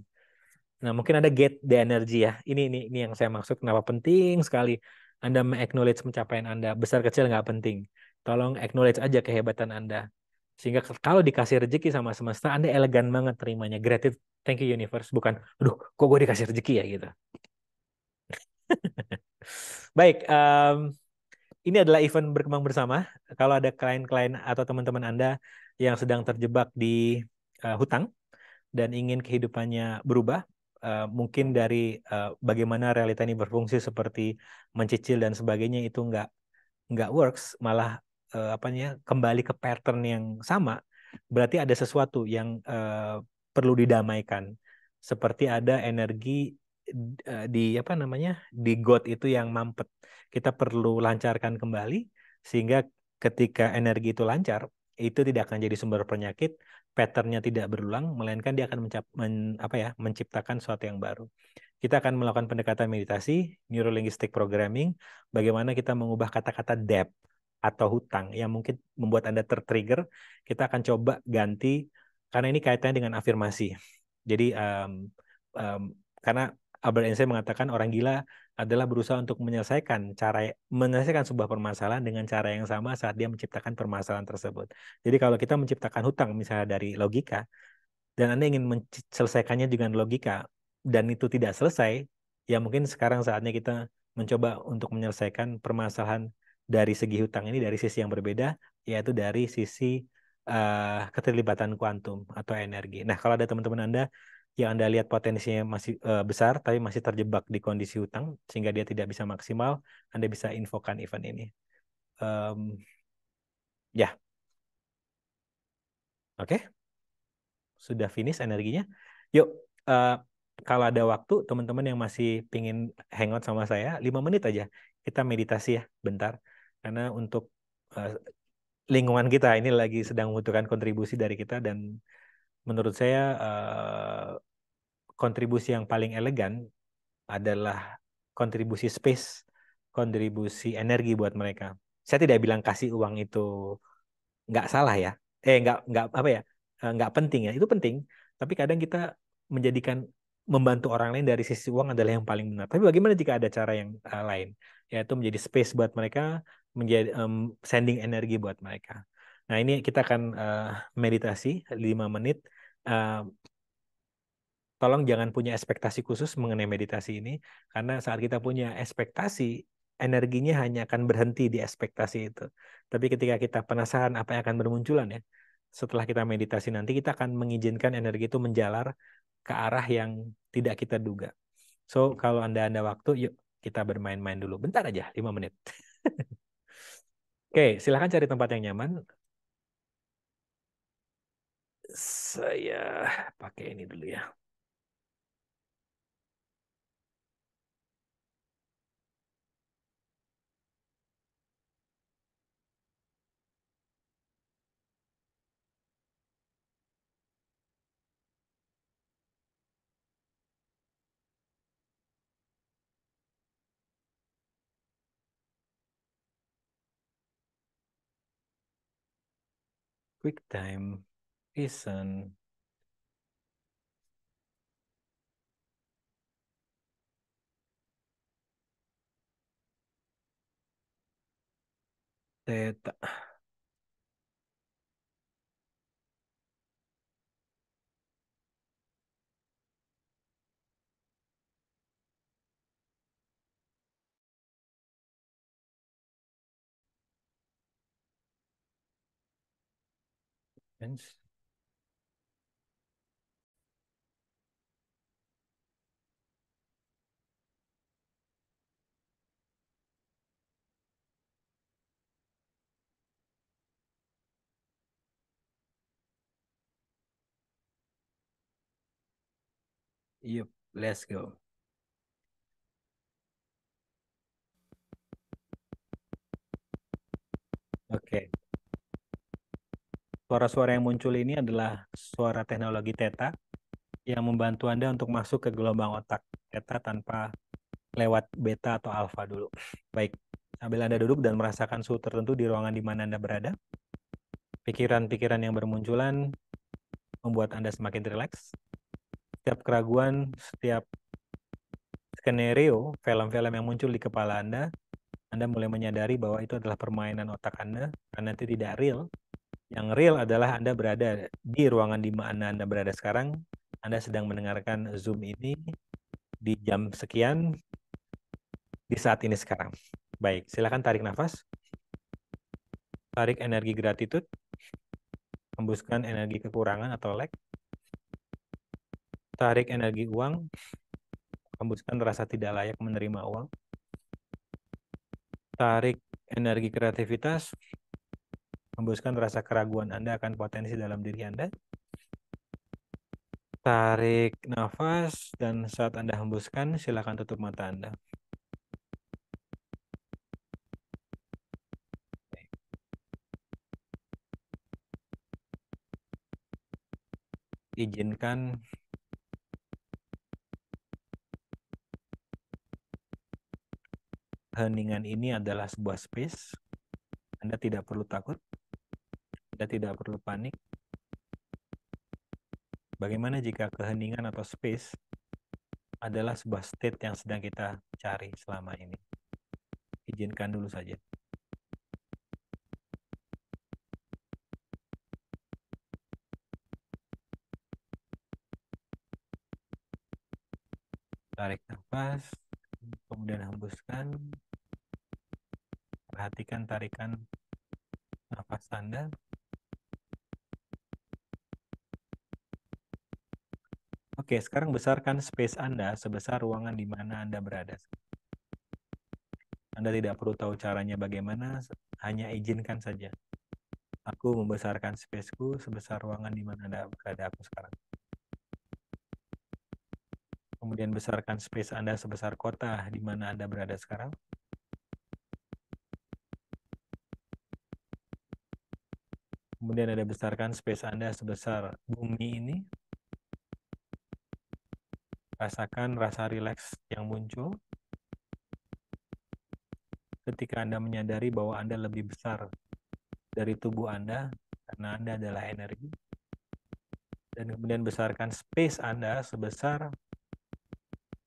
Nah, mungkin ada get the energy ya. Ini yang saya maksud kenapa penting sekali Anda me-acknowledge pencapaian Anda. Besar kecil nggak penting. Tolong acknowledge aja kehebatan Anda. Sehingga kalau dikasih rezeki sama semesta, Anda elegan banget terimanya. Gratitude, thank you universe. Bukan, aduh, kok gue dikasih rezeki ya gitu. Baik, ini adalah event berkembang bersama. Kalau ada klien-klien atau teman-teman Anda yang sedang terjebak di hutang dan ingin kehidupannya berubah, mungkin dari bagaimana realita ini berfungsi seperti mencicil dan sebagainya itu nggak works, malah kembali ke pattern yang sama, berarti ada sesuatu yang perlu didamaikan. Seperti ada energi di God itu yang mampet. Kita perlu lancarkan kembali sehingga ketika energi itu lancar, itu tidak akan jadi sumber penyakit, patternnya tidak berulang, melainkan dia akan menciptakan sesuatu yang baru. kita akan melakukan pendekatan meditasi, neurolinguistic programming, bagaimana kita mengubah kata-kata debt atau hutang yang mungkin membuat Anda tertrigger, kita akan coba ganti, karena ini kaitannya dengan afirmasi. Jadi, karena Albert Einstein mengatakan orang gila adalah berusaha untuk menyelesaikan sebuah permasalahan dengan cara yang sama saat dia menciptakan permasalahan tersebut. Jadi kalau kita menciptakan hutang misalnya dari logika, dan Anda ingin menyelesaikannya dengan logika, dan itu tidak selesai, ya mungkin sekarang saatnya kita mencoba untuk menyelesaikan permasalahan dari segi hutang ini dari sisi yang berbeda, yaitu dari sisi keterlibatan kuantum atau energi. Nah, kalau ada teman-teman Anda yang Anda lihat potensinya masih besar, tapi masih terjebak di kondisi hutang, sehingga dia tidak bisa maksimal, Anda bisa infokan event ini. Ya, oke. Sudah finish energinya. Yuk, kalau ada waktu, teman-teman yang masih pingin hangout sama saya, 5 menit aja. Kita meditasi ya, bentar. Karena untuk lingkungan kita ini lagi sedang membutuhkan kontribusi dari kita, dan menurut saya kontribusi yang paling elegan adalah kontribusi space, kontribusi energi buat mereka. Saya tidak bilang kasih uang itu nggak salah ya, nggak apa ya, nggak penting ya, itu penting. Tapi kadang kita menjadikan membantu orang lain dari sisi uang adalah yang paling benar. Tapi bagaimana jika ada cara yang lain, yaitu menjadi space buat mereka, menjadi sending energi buat mereka. Nah, ini kita akan meditasi 5 menit. Uh, Tolong jangan punya ekspektasi khusus mengenai meditasi ini, karena saat kita punya ekspektasi, energinya hanya akan berhenti di ekspektasi itu. Tapi ketika kita penasaran apa yang akan bermunculan ya, setelah kita meditasi nanti, kita akan mengizinkan energi itu menjalar ke arah yang tidak kita duga. So, kalau Anda waktu, yuk kita bermain-main dulu. Bentar aja, 5 menit. Oke, silahkan cari tempat yang nyaman. Saya pakai ini dulu ya. Quick time, listen. Theta. Yuk, let's go. Oke. Suara-suara yang muncul ini adalah suara teknologi Theta yang membantu Anda untuk masuk ke gelombang otak Theta tanpa lewat beta atau alfa dulu. Baik, sambil Anda duduk dan merasakan suhu tertentu di ruangan di mana Anda berada, pikiran-pikiran yang bermunculan membuat Anda semakin rileks. Setiap keraguan, setiap skenario, film-film yang muncul di kepala Anda mulai menyadari bahwa itu adalah permainan otak Anda, karena itu tidak real. Yang real adalah Anda berada di ruangan di mana Anda berada sekarang. Anda sedang mendengarkan Zoom ini di jam sekian, di saat ini sekarang. Baik, silakan tarik nafas. Tarik energi gratitude. Hembuskan energi kekurangan atau lack. Tarik energi uang. Hembuskan rasa tidak layak menerima uang. Tarik energi kreativitas. Hembuskan rasa keraguan Anda akan potensi dalam diri Anda. Tarik nafas, dan saat Anda hembuskan, silakan tutup mata Anda. Izinkan keheningan ini adalah sebuah space, Anda tidak perlu takut, Anda tidak perlu panik. Bagaimana jika keheningan atau space adalah sebuah state yang sedang kita cari selama ini? Izinkan dulu saja. Tarik nafas, kemudian hembuskan. Perhatikan tarikan nafas Anda. Oke, sekarang besarkan space Anda sebesar ruangan di mana Anda berada. Anda tidak perlu tahu caranya bagaimana, hanya izinkan saja. Aku membesarkan spaceku sebesar ruangan di mana Anda berada aku sekarang. Kemudian besarkan space Anda sebesar kota di mana Anda berada sekarang. Kemudian Anda besarkan space Anda sebesar bumi ini. Rasakan rasa rileks yang muncul ketika Anda menyadari bahwa Anda lebih besar dari tubuh Anda karena Anda adalah energi. Dan kemudian besarkan space Anda sebesar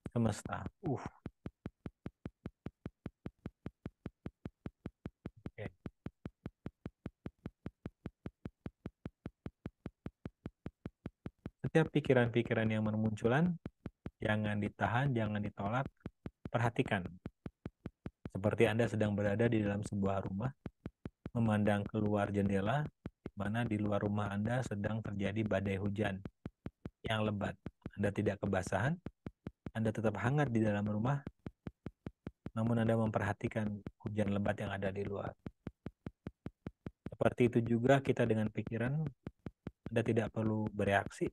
semesta. Oke. Setiap pikiran-pikiran yang bermunculan, jangan ditahan, jangan ditolak, perhatikan. Seperti Anda sedang berada di dalam sebuah rumah, memandang keluar jendela, di mana di luar rumah Anda sedang terjadi badai hujan yang lebat. Anda tidak kebasahan, Anda tetap hangat di dalam rumah, namun Anda memperhatikan hujan lebat yang ada di luar. Seperti itu juga kita dengan pikiran, Anda tidak perlu bereaksi,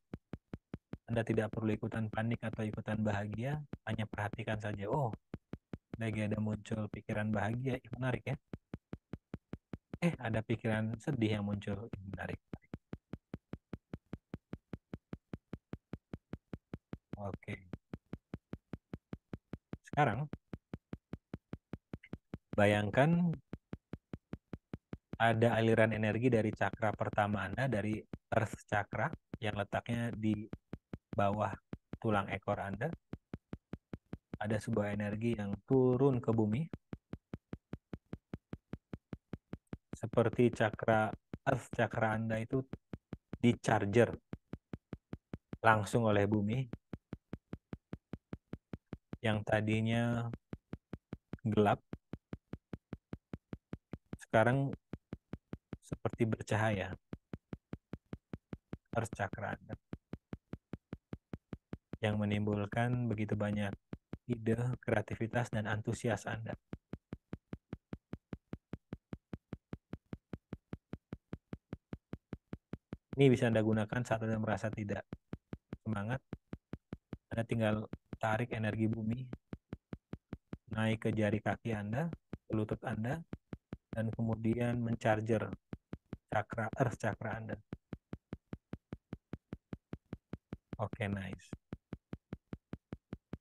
Anda tidak perlu ikutan panik atau ikutan bahagia, hanya perhatikan saja, oh, lagi ada muncul pikiran bahagia, menarik ya. Ada pikiran sedih yang muncul, menarik. Oke. Sekarang, bayangkan ada aliran energi dari cakra pertama Anda, dari Earth Chakra, yang letaknya di bawah tulang ekor Anda. Ada sebuah energi yang turun ke bumi, seperti cakra Earth Chakra Anda itu di-charger langsung oleh bumi, yang tadinya gelap, sekarang seperti bercahaya. Earth Chakra Anda, yang menimbulkan begitu banyak ide, kreativitas, dan antusias Anda. Ini bisa Anda gunakan saat Anda merasa tidak semangat. Anda tinggal tarik energi bumi naik ke jari kaki Anda, ke lutut Anda, dan kemudian mencharger cakra Earth Chakra Anda. Oke, nice.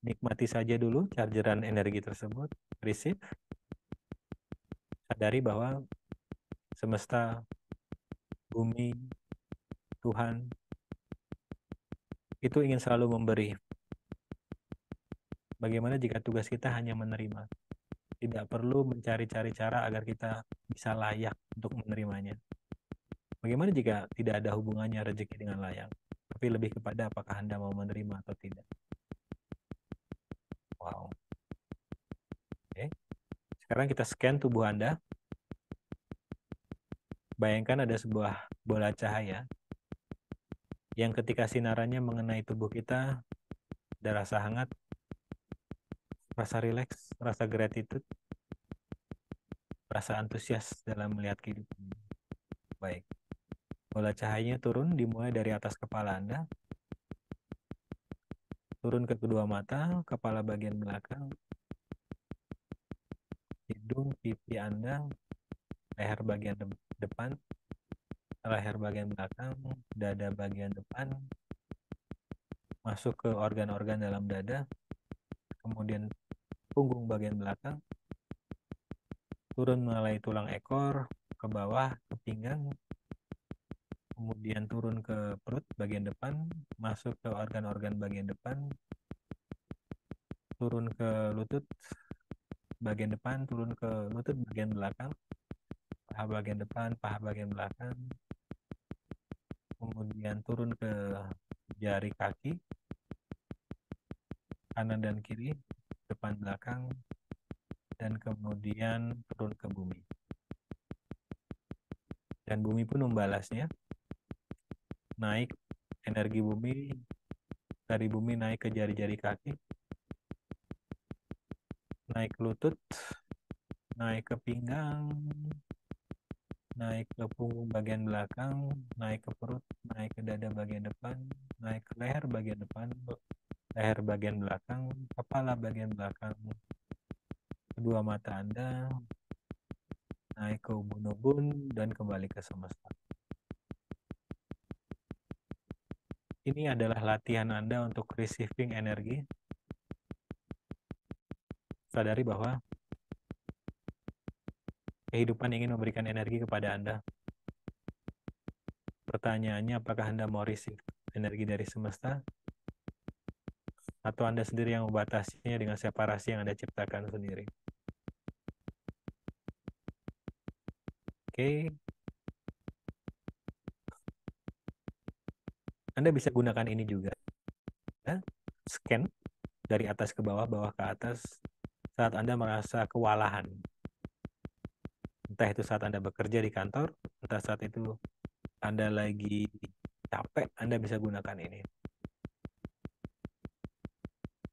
Nikmati saja dulu chargeran energi tersebut. Receive. Sadari bahwa semesta, bumi, Tuhan, itu ingin selalu memberi. Bagaimana jika tugas kita hanya menerima? Tidak perlu mencari-cari cara agar kita bisa layak untuk menerimanya. Bagaimana jika tidak ada hubungannya rezeki dengan layak? Tapi lebih kepada apakah Anda mau menerima atau tidak. Wow. Oke. Sekarang kita scan tubuh Anda. Bayangkan ada sebuah bola cahaya yang ketika sinarannya mengenai tubuh kita, ada rasa hangat, rasa rileks, rasa gratitude, rasa antusias dalam melihat kehidupan. Baik. Bola cahayanya turun, dimulai dari atas kepala Anda, turun ke kedua mata, kepala bagian belakang, hidung, pipi Anda, leher bagian depan, leher bagian belakang, dada bagian depan, masuk ke organ-organ dalam dada, kemudian punggung bagian belakang, turun melalui tulang ekor ke bawah ke pinggang, kemudian turun ke perut bagian depan, masuk ke organ-organ bagian depan, turun ke lutut bagian depan, turun ke lutut bagian belakang, paha bagian depan, paha bagian belakang, kemudian turun ke jari kaki kanan dan kiri, depan belakang, dan kemudian turun ke bumi. Dan bumi pun membalasnya, naik energi bumi, dari bumi naik ke jari-jari kaki, naik ke lutut, naik ke pinggang, naik ke punggung bagian belakang, naik ke perut, naik ke dada bagian depan, naik ke leher bagian depan, leher bagian belakang, kepala bagian belakang, kedua mata Anda, naik ke ubun-ubun, dan kembali ke semesta. Ini adalah latihan Anda untuk receiving energi. Sadari bahwa kehidupan ingin memberikan energi kepada Anda. Pertanyaannya, apakah Anda mau receive energi dari semesta? Atau Anda sendiri yang membatasinya dengan separasi yang Anda ciptakan sendiri? Oke. Anda bisa gunakan ini juga. Scan dari atas ke bawah, bawah ke atas, saat Anda merasa kewalahan. Entah itu saat Anda bekerja di kantor, entah saat itu Anda lagi capek, Anda bisa gunakan ini.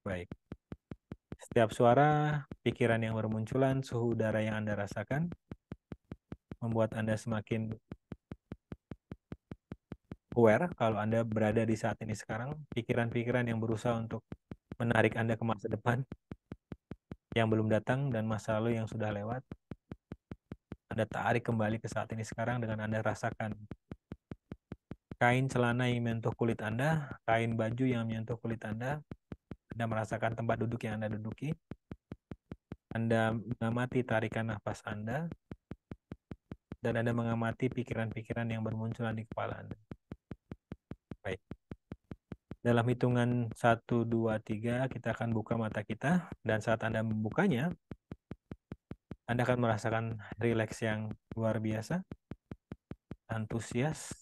Baik. Setiap suara, pikiran yang bermunculan, suhu udara yang Anda rasakan, membuat Anda semakin aware kalau Anda berada di saat ini sekarang, pikiran-pikiran yang berusaha untuk menarik Anda ke masa depan, yang belum datang, dan masa lalu yang sudah lewat, Anda tarik kembali ke saat ini sekarang dengan Anda rasakan kain celana yang menyentuh kulit Anda, kain baju yang menyentuh kulit Anda merasakan tempat duduk yang Anda duduki, Anda mengamati tarikan nafas Anda, dan Anda mengamati pikiran-pikiran yang bermunculan di kepala Anda. Baik. Dalam hitungan 1, 2, 3, kita akan buka mata kita, dan saat Anda membukanya, Anda akan merasakan rileks yang luar biasa, antusias,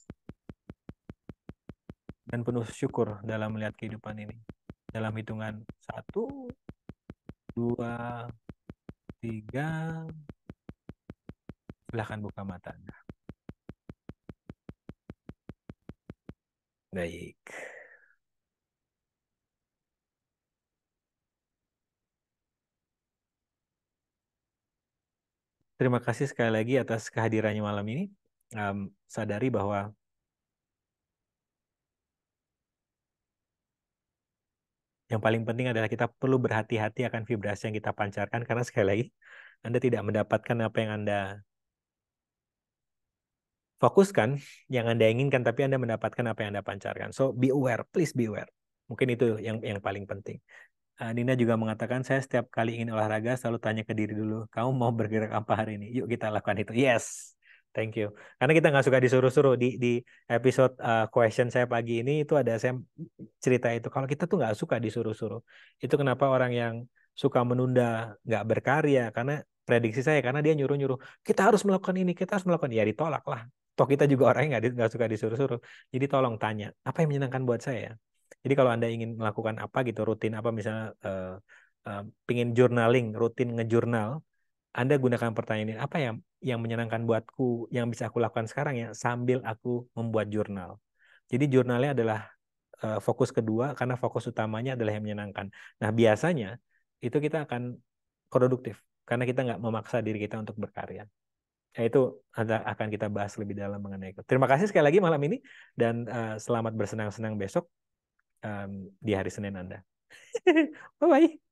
dan penuh syukur dalam melihat kehidupan ini. Dalam hitungan 1, 2, 3, silahkan buka mata Anda. Baik. Terima kasih sekali lagi atas kehadirannya malam ini. Sadari bahwa yang paling penting adalah kita perlu berhati-hati akan vibrasi yang kita pancarkan, karena sekali lagi Anda tidak mendapatkan apa yang Anda fokuskan, yang Anda inginkan, tapi Anda mendapatkan apa yang Anda pancarkan. So be aware, please be aware. Mungkin itu yang paling penting. Nina juga mengatakan, saya setiap kali ingin olahraga selalu tanya ke diri dulu, kamu mau bergerak apa hari ini? Yuk kita lakukan itu. Yes, thank you. Karena kita nggak suka disuruh-suruh. Di episode question saya pagi ini itu ada saya cerita itu. Kalau kita tuh nggak suka disuruh-suruh. Itu kenapa orang yang suka menunda nggak berkarya. Karena prediksi saya, karena dia nyuruh-nyuruh, kita harus melakukan ini, kita harus melakukan. Ya ditolak lah. Toh kita juga orang yang nggak suka disuruh-suruh. Jadi tolong tanya, apa yang menyenangkan buat saya? Jadi kalau Anda ingin melakukan apa gitu, rutin apa, misalnya pingin journaling, rutin ngejurnal, Anda gunakan pertanyaan ini, apa yang menyenangkan buatku, yang bisa aku lakukan sekarang ya, sambil aku membuat jurnal. Jadi jurnalnya adalah fokus kedua, karena fokus utamanya adalah yang menyenangkan. Nah biasanya itu kita akan produktif, karena kita nggak memaksa diri kita untuk berkarya. Itu akan kita bahas lebih dalam mengenai itu. Terima kasih sekali lagi malam ini, dan selamat bersenang-senang besok di hari Senin Anda. Bye-bye.